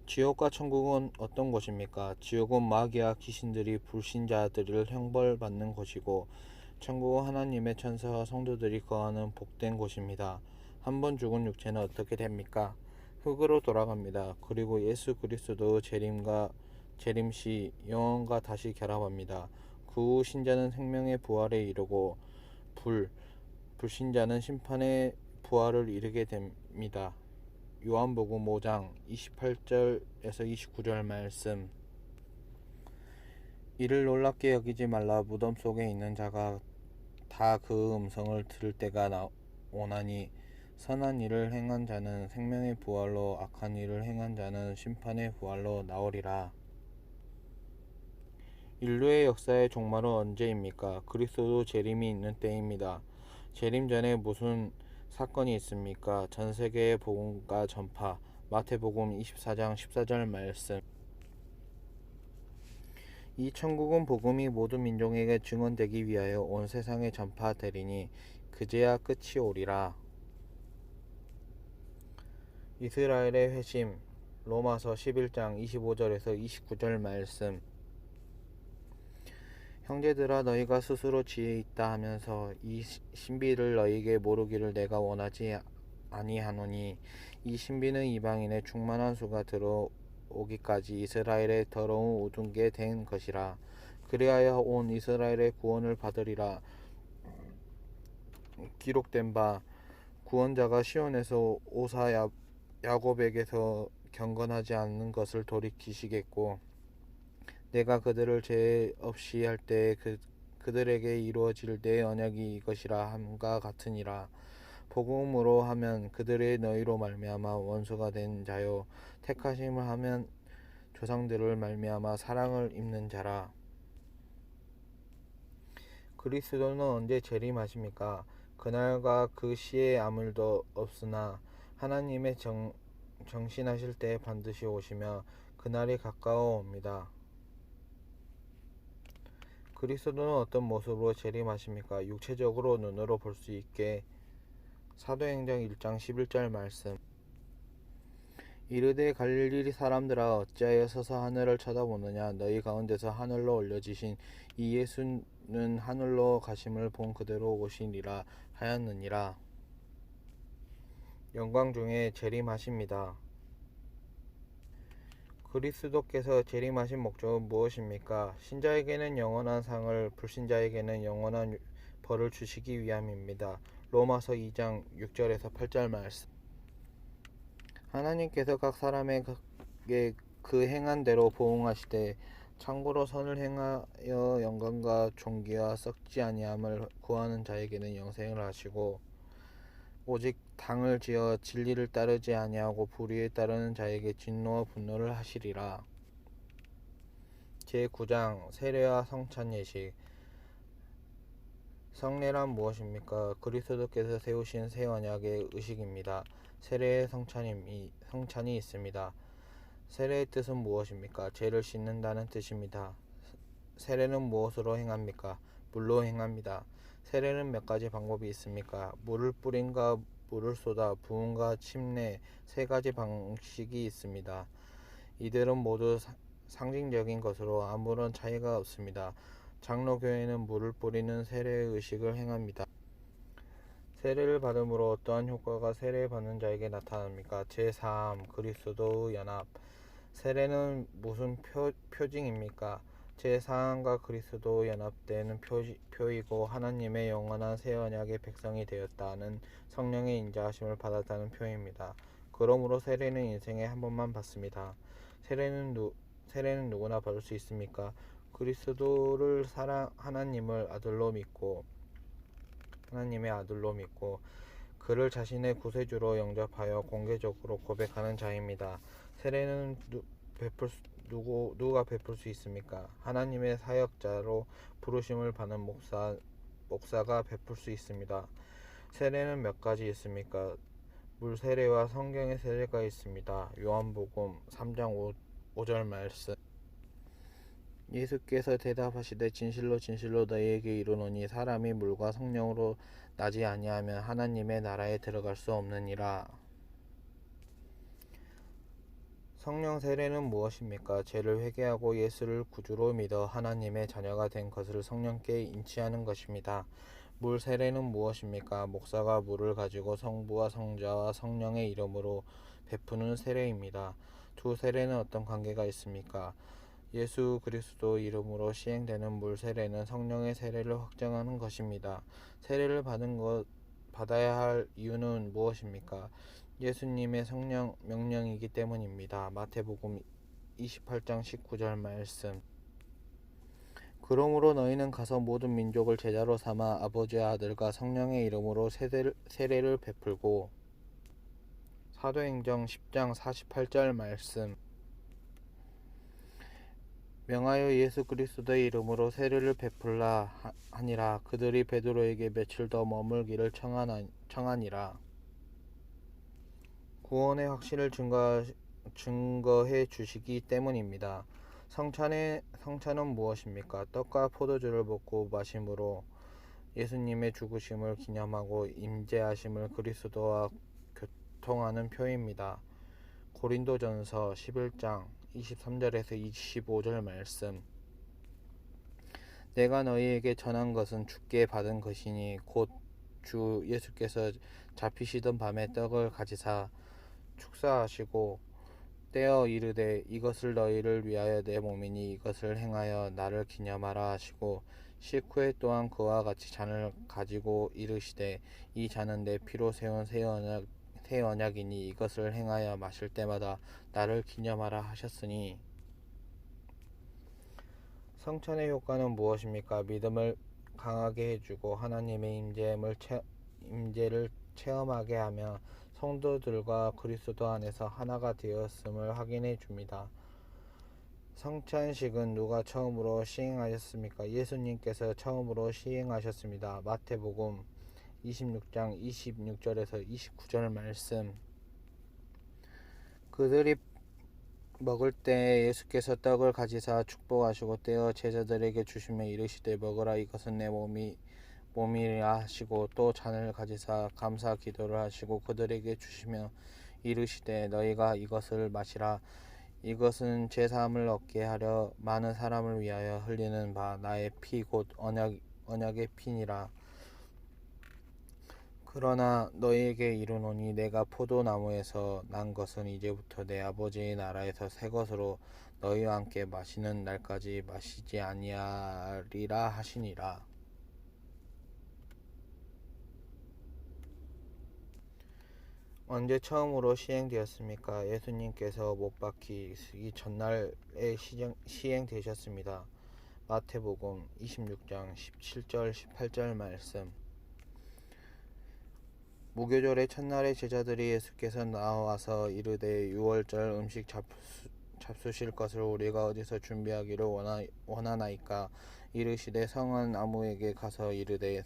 지옥과 천국은 어떤 곳입니까? 지옥은 마귀와 귀신들이 불신자들을 형벌받는 곳이고, 천국은 하나님의 천사와 성도들이 거하는 복된 곳입니다. 한번 죽은 육체는 어떻게 됩니까? 흙으로 돌아갑니다. 그리고 예수 그리스도 재림 시 영혼과 다시 결합합니다. 그 후 신자는 생명의 부활에 이르고 불신자는 심판의 부활을 이르게 됩니다. 요한복음 5장 28절에서 29절 말씀. 이를 놀랍게 여기지 말라. 무덤 속에 있는 자가 다 그 음성을 들을 때가 오나니 선한 일을 행한 자는 생명의 부활로, 악한 일을 행한 자는 심판의 부활로 나오리라. 인류의 역사의 종말은 언제입니까? 그리스도 재림이 있는 때입니다. 재림 전에 무슨 사건이 있습니까? 전 세계의 복음과 전파. 마태복음 24장 14절 말씀. 이 천국은 복음이 모든 민족에게 증언되기 위하여 온 세상에 전파되리니 그제야 끝이 오리라. 이스라엘의 회심. 로마서 11장 25절에서 29절 말씀. 형제들아 너희가 스스로 지혜 있다 하면서 이 신비를 너희에게 모르기를 내가 원하지 아니하노니, 이 신비는 이방인의 충만한 수가 들어오기까지 이스라엘의 더러운 우둔게 된 것이라. 그리하여 온 이스라엘의 구원을 받으리라. 기록된 바 구원자가 시온에서 오사 야곱에게서 경건하지 않는 것을 돌이키시겠고, 내가 그들을 죄 없이 할 때에 그들에게 이루어질 내 언약이 이것이라 함과 같으니라. 복음으로 하면 그들의 너희로 말미암아 원수가 된 자요, 택하심을 하면 조상들을 말미암아 사랑을 입는 자라. 그리스도는 언제 재림하십니까? 그날과 그 시에 아무 일도 없으나 하나님의 정신하실 때에 반드시 오시며 그날이 가까워 옵니다. 그리스도는 어떤 모습으로 재림하십니까? 육체적으로 눈으로 볼 수 있게. 사도행전 1장 11절 말씀. 이르되 갈릴리 사람들아 어찌하여 서서 하늘을 쳐다보느냐? 너희 가운데서 하늘로 올려지신 이 예수는 하늘로 가심을 본 그대로 오시리라 하였느니라. 영광 중에 재림하십니다. 그리스도께서 재림하신 목적은 무엇입니까? 신자에게는 영원한 상을, 불신자에게는 영원한 벌을 주시기 위함입니다. 로마서 2장 6절에서 8절 말씀. 하나님께서 각 사람에게 그 행한 대로 보응하시되 참고로 선을 행하여 영광과 존귀와 썩지 아니함을 구하는 자에게는 영생을 하시고, 오직 당을 지어 진리를 따르지 아니하고 불의에 따르는 자에게 진노와 분노를 하시리라. 제9장 세례와 성찬 예식. 성례란 무엇입니까? 그리스도께서 세우신 새 언약의 의식입니다. 세례에 성찬이 있습니다. 세례의 뜻은 무엇입니까? 죄를 씻는다는 뜻입니다. 세례는 무엇으로 행합니까? 물로 행합니다. 세례는 몇 가지 방법이 있습니까? 물을 뿌림과 물을 쏟아 부음과 침례 세 가지 방식이 있습니다. 이들은 모두 상징적인 것으로 아무런 차이가 없습니다. 장로교회는 물을 뿌리는 세례 의식을 행합니다. 세례를 받음으로 어떠한 효과가 세례 받는 자에게 나타납니까? 제3. 그리스도의 연합. 세례는 무슨 표징입니까? 제4항과 그리스도 연합되는 표이고 하나님의 영원한 새 언약의 백성이 되었다는 성령의 인자하심을 받았다는 표입니다. 그러므로 세례는 인생에 한 번만 받습니다. 세례는 누구나 받을 수 있습니까? 그리스도를 하나님의 아들로 믿고 그를 자신의 구세주로 영접하여 공개적으로 고백하는 자입니다. 세례는 누가 베풀 수 있습니까? 하나님의 사역자로 부르심을 받는 목사가 베풀 수 있습니다. 세례는 몇 가지 있습니까? 물 세례와 성경의 세례가 있습니다. 요한복음 3장 5절 말씀. 예수께서 대답하시되 진실로 진실로 너희에게 이르노니 사람이 물과 성령으로 나지 아니하면 하나님의 나라에 들어갈 수 없느니라. 성령 세례는 무엇입니까? 죄를 회개하고 예수를 구주로 믿어 하나님의 자녀가 된 것을 성령께 인치하는 것입니다. 물 세례는 무엇입니까? 목사가 물을 가지고 성부와 성자와 성령의 이름으로 베푸는 세례입니다. 두 세례는 어떤 관계가 있습니까? 예수 그리스도 이름으로 시행되는 물 세례는 성령의 세례를 확정하는 것입니다. 세례를 받아야 할 이유는 무엇입니까? 예수님의 성령 명령이기 때문입니다. 마태복음 28장 19절 말씀. 그러므로 너희는 가서 모든 민족을 제자로 삼아 아버지와 아들과 성령의 이름으로 세례를 베풀고. 사도행전 10장 48절 말씀. 명하여 예수 그리스도의 이름으로 세례를 베풀라 하니라. 그들이 베드로에게 며칠 더 머물기를 청하니라. 구원의 확신을 증거해 주시기 때문입니다. 성찬은 무엇입니까? 떡과 포도주를 먹고 마심으로 예수님의 죽으심을 기념하고 임재하심을 그리스도와 교통하는 표입니다. 고린도전서 11장 23절에서 25절 말씀. 내가 너희에게 전한 것은 주께 받은 것이니 곧 주 예수께서 잡히시던 밤에 떡을 가지사 축사하시고 떼어 이르되 이것을 너희를 위하여 내 몸이니 이것을 행하여 나를 기념하라 하시고 식후에 또한 그와 같이 잔을 가지고 이르시되 이 잔은 내 피로 세운 새 언약이니 이것을 행하여 마실 때마다 나를 기념하라 하셨으니. 성찬의 효과는 무엇입니까? 믿음을 강하게 해주고 하나님의 임재를 체험하게 하며 성도들과 그리스도 안에서 하나가 되었음을 확인해 줍니다. 성찬식은 누가 처음으로 시행하셨습니까? 예수님께서 처음으로 시행하셨습니다. 마태복음 26장 26절에서 29절 말씀. 그들이 먹을 때 예수께서 떡을 가지사 축복하시고 떼어 제자들에게 주시며 이르시되 먹으라 이것은 내 몸이라 하시고 또 잔을 가지사 감사 기도를 하시고 그들에게 주시며 이르시되 너희가 이것을 마시라 이것은 제 사함을 얻게 하려 많은 사람을 위하여 흘리는 바 나의 피 곧 언약의 피니라. 그러나 너희에게 이르노니 내가 포도나무에서 난 것은 이제부터 내 아버지의 나라에서 새 것으로 너희와 함께 마시는 날까지 마시지 아니하리라 하시니라. 언제 처음으로 시행되었습니까? 예수님께서 못 박히시기 전날에 시행되셨습니다. 마태복음 26장 17절 18절 말씀. 무교절의 첫날에 제자들이 예수께서 나와서 이르되 유월절 음식 잡수실 것을 우리가 어디서 준비하기를 원하나이까? 이르시되 성은 아무에게 가서 이르되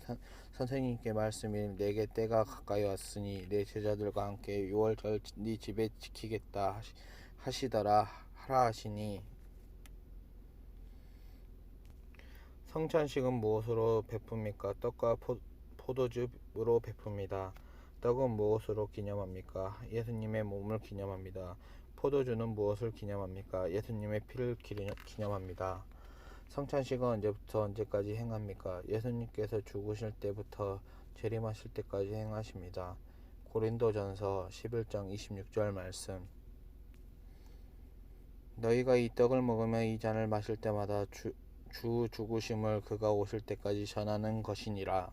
선생님께 말씀이 내게 때가 가까이 왔으니 내 제자들과 함께 유월절 네 집에 지키겠다 하시더라 하라 하시니. 성찬식은 무엇으로 베풉니까? 떡과 포도즙으로 베풉니다. 떡은 무엇으로 기념합니까? 예수님의 몸을 기념합니다. 포도주는 무엇을 기념합니까? 예수님의 피를 기념합니다. 성찬식은 언제부터 언제까지 행합니까? 예수님께서 죽으실 때부터 재림하실 때까지 행하십니다. 고린도전서 11장 26절 말씀. 너희가 이 떡을 먹으며 이 잔을 마실 때마다 주 죽으심을 그가 오실 때까지 전하는 것이니라.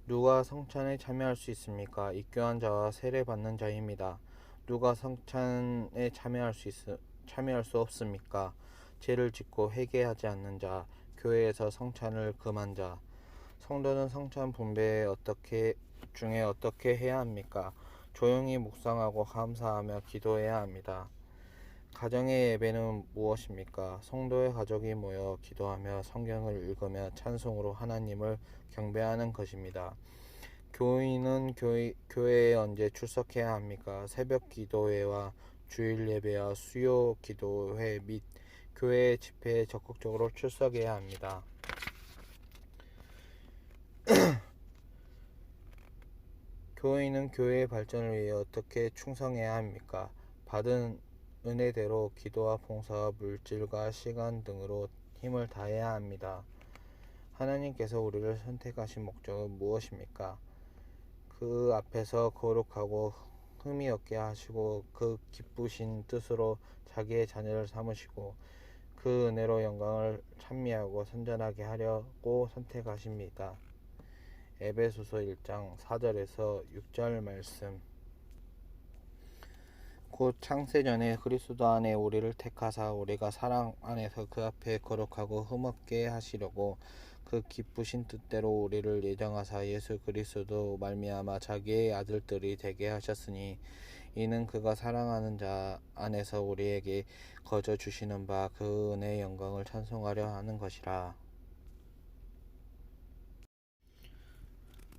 누가 성찬에 참여할 수 있습니까? 입교한 자와 세례 받는 자입니다. 누가 성찬에 참여할 수 없습니까? 죄를 짓고 회개하지 않는 자, 교회에서 성찬을 금한 자. 성도는 성찬 분배 중에 어떻게 해야 합니까? 조용히 묵상하고 감사하며 기도해야 합니다. 가정의 예배는 무엇입니까? 성도의 가족이 모여 기도하며 성경을 읽으며 찬송으로 하나님을 경배하는 것입니다. 교인은 교회에 언제 출석해야 합니까? 새벽 기도회와 주일 예배와 수요 기도회 및 교회 집회에 적극적으로 출석해야 합니다. 교인은 교회의 발전을 위해 어떻게 충성해야 합니까? 받은 은혜대로 기도와 봉사와 물질과 시간 등으로 힘을 다해야 합니다. 하나님께서 우리를 선택하신 목적은 무엇입니까? 그 앞에서 거룩하고 흠이 없게 하시고 그 기쁘신 뜻으로 자기의 자녀를 삼으시고 그 은혜로 영광을 찬미하고 선전하게 하려고 선택하십니다. 에베소서 1장 4절에서 6절 말씀. 곧 창세전에 그리스도 안에 우리를 택하사 우리가 사랑 안에서 그 앞에 거룩하고 흠없게 하시려고 그 기쁘신 뜻대로 우리를 예정하사 예수 그리스도 말미암아 자기의 아들들이 되게 하셨으니 이는 그가 사랑하는 자 안에서 우리에게 거저 주시는 바 그 은혜의 영광을 찬송하려 하는 것이라.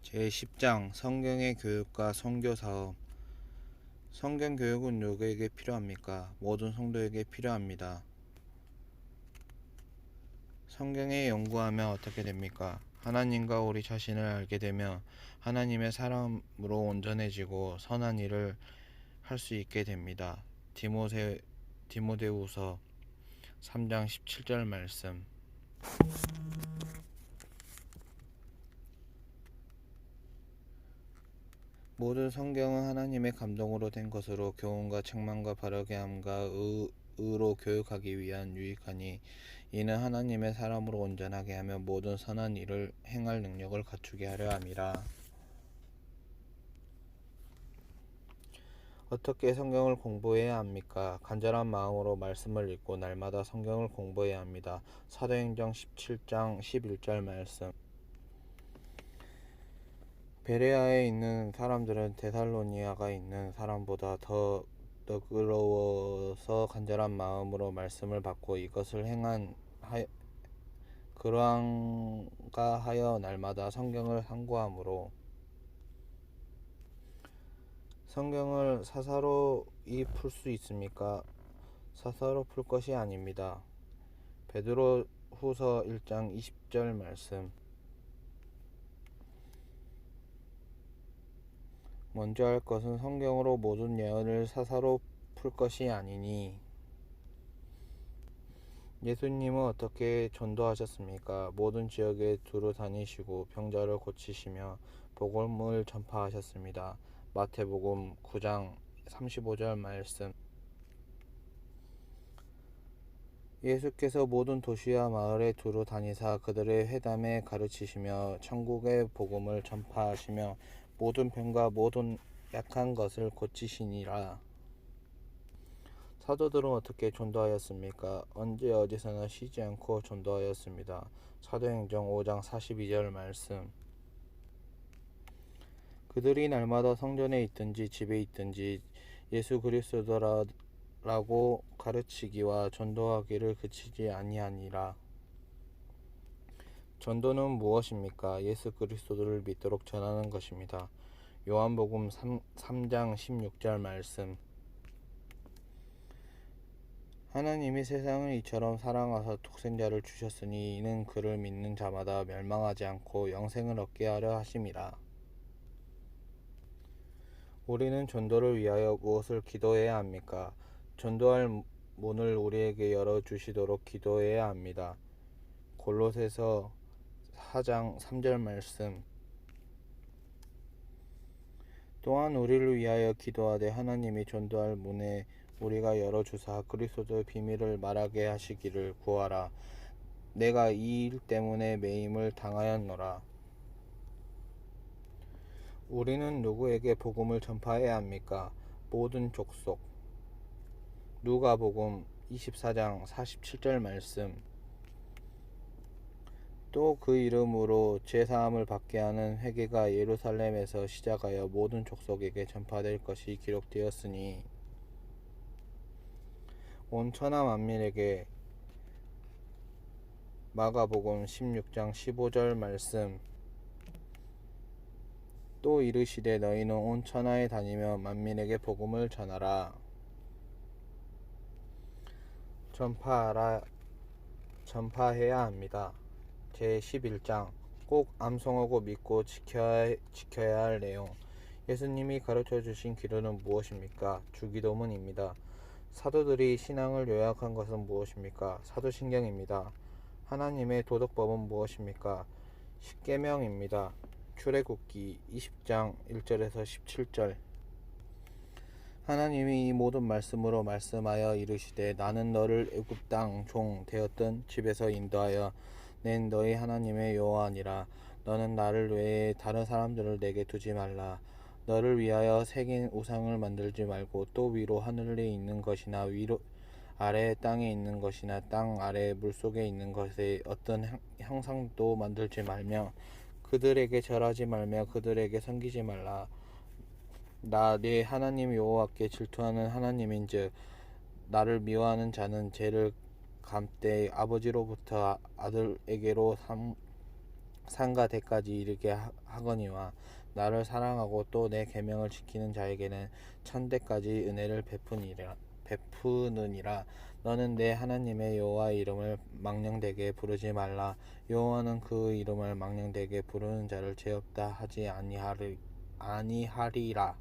제10장 성경의 교육과 선교 사업. 성경 교육은 누구에게 필요합니까? 모든 성도에게 필요합니다. 성경에 연구하면 어떻게 됩니까? 하나님과 우리 자신을 알게 되며 하나님의 사람으로 온전해지고 선한 일을 할 수 있게 됩니다. 디모데후서 3장 17절 말씀. 모든 성경은 하나님의 감동으로 된 것으로 교훈과 책망과 바르게 함과 의로 교육하기 위한 유익하니 이는 하나님의 사람으로 온전하게 하며 모든 선한 일을 행할 능력을 갖추게 하려 함이라. 어떻게 성경을 공부해야 합니까? 간절한 마음으로 말씀을 읽고 날마다 성경을 공부해야 합니다. 사도행전 17장 11절 말씀. 베레아에 있는 사람들은 데살로니가에 있는 사람보다 더 너그러워서 간절한 마음으로 말씀을 받고 이것을 그러한가 하여 날마다 성경을 상고하므로. 성경을 사사로이 풀 수 있습니까? 사사로 풀 것이 아닙니다. 베드로후서 1장 20절 말씀. 먼저 할 것은 성경으로 모든 예언을 사사로 풀 것이 아니니. 예수님은 어떻게 전도하셨습니까? 모든 지역에 두루 다니시고 병자를 고치시며 복음을 전파하셨습니다. 마태복음 9장 35절 말씀. 예수께서 모든 도시와 마을에 두루 다니사 그들의 회당에 가르치시며 천국의 복음을 전파하시며 모든 병과 모든 약한 것을 고치시니라. 사도들은 어떻게 전도하였습니까? 언제 어디서나 쉬지 않고 전도하였습니다. 사도행전 5장 42절 말씀. 그들이 날마다 성전에 있든지 집에 있든지 예수 그리스도라고 가르치기와 전도하기를 그치지 아니하니라. 전도는 무엇입니까? 예수 그리스도를 믿도록 전하는 것입니다. 요한복음 3장 16절 말씀. 하나님이 세상을 이처럼 사랑하사 독생자를 주셨으니 이는 그를 믿는 자마다 멸망하지 않고 영생을 얻게 하려 하심이라. 우리는 전도를 위하여 무엇을 기도해야 합니까? 전도할 문을 우리에게 열어주시도록 기도해야 합니다. 골로새서 4장 3절 말씀. 또한 우리를 위하여 기도하되 하나님이 전도할 문에 우리가 열어주사 그리스도의 비밀을 말하게 하시기를 구하라. 내가 이 일 때문에 매임을 당하였노라. 우리는 누구에게 복음을 전파해야 합니까? 모든 족속. 누가복음 24장 47절 말씀. 또 그 이름으로 제사함을 받게 하는 회개가 예루살렘에서 시작하여 모든 족속에게 전파될 것이 기록되었으니 온 천하 만민에게. 마가복음 16장 15절 말씀. 또 이르시되 너희는 온 천하에 다니며 만민에게 복음을 전하라. 전파해야 합니다. 제11장 꼭 암송하고 믿고 지켜야 할 내용. 예수님이 가르쳐 주신 기도는 무엇입니까? 주기도문입니다. 사도들이 신앙을 요약한 것은 무엇입니까? 사도신경입니다. 하나님의 도덕법은 무엇입니까? 십계명입니다. 출애굽기 20장 1절에서 17절. 하나님이 이 모든 말씀으로 말씀하여 이르시되 나는 너를 애굽 땅 종 되었던 집에서 인도하여 낸 너희 하나님의 여호와니라. 너는 나를 외에 다른 사람들을 내게 두지 말라. 너를 위하여 새긴 우상을 만들지 말고 또 위로 하늘에 있는 것이나 위로 아래 땅에 있는 것이나 땅 아래 물속에 있는 것의 어떤 형상도 만들지 말며 그들에게 절하지 말며 그들에게 섬기지 말라. 나 네 하나님 여호와께 질투하는 하나님인즉 나를 미워하는 자는 죄를 감때 아버지로부터 아들에게로 상과 대까지 이르게 하거니와 나를 사랑하고 또 내 계명을 지키는 자에게는 천대까지 은혜를 베푸느니라. 너는 내 하나님의 여호와 이름을 망령되게 부르지 말라. 여호와는 그 이름을 망령되게 부르는 자를 죄 없다 하지 아니하리라.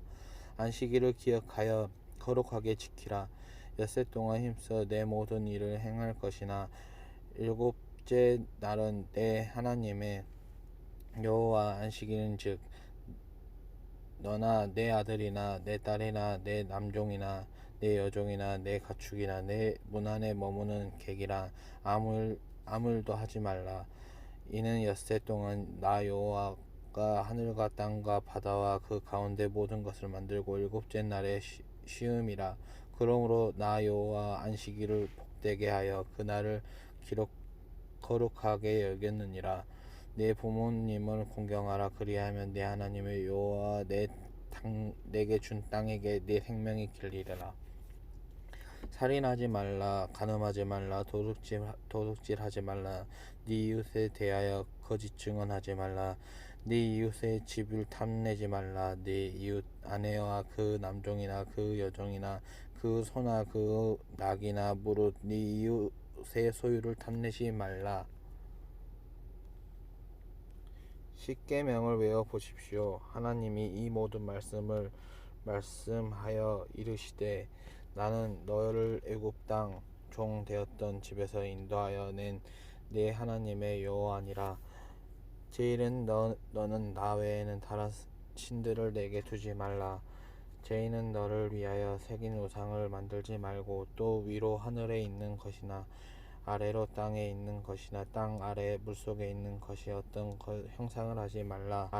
안식일을 기억하여 거룩하게 지키라. 엿새 동안 힘써 내 모든 일을 행할 것이나 일곱째 날은 내 하나님의 여호와 안식일인즉 너나 내 아들이나 내 딸이나 내 남종이나 내 여종이나 내 가축이나 내 문 안에 머무는 객이라 아무 일도 하지 말라. 이는 엿새 동안 나 여호와가 하늘과 땅과 바다와 그 가운데 모든 것을 만들고 일곱째 날에 쉬음이라. 그러므로 나 여호와 안식일을 복되게 하여 그 날을 거룩하게 여겼느니라. 내 부모님을 공경하라. 그리하면 내 하나님의 여호와 내게 준 땅에게 내 생명이 길리라. 살인하지 말라. 간음하지 말라. 도둑질하지 말라. 네 이웃에 대하여 거짓 증언하지 말라. 네 이웃의 집을 탐내지 말라. 네 이웃 아내와 그 남종이나 그 여종이나 그 소나 그 낙이나 무릇 네 이웃의 소유를 탐내지 말라. 십계명을 외워 보십시오. 하나님이 이 모든 말씀을 말씀하여 이르시되 나는 너를 애굽 땅 종 되었던 집에서 인도하여 낸 네 하나님의 여호와니라. 제일은 너는 나 외에는 다른 신들을 내게 두지 말라. 죄인은 너를 위하여 새긴 우상을 만들지 말고 또 위로 하늘에 있는 것이나 아래로 땅에 있는 것이나 땅 아래 물속에 있는 것이 어떤 형상을 하지 말라.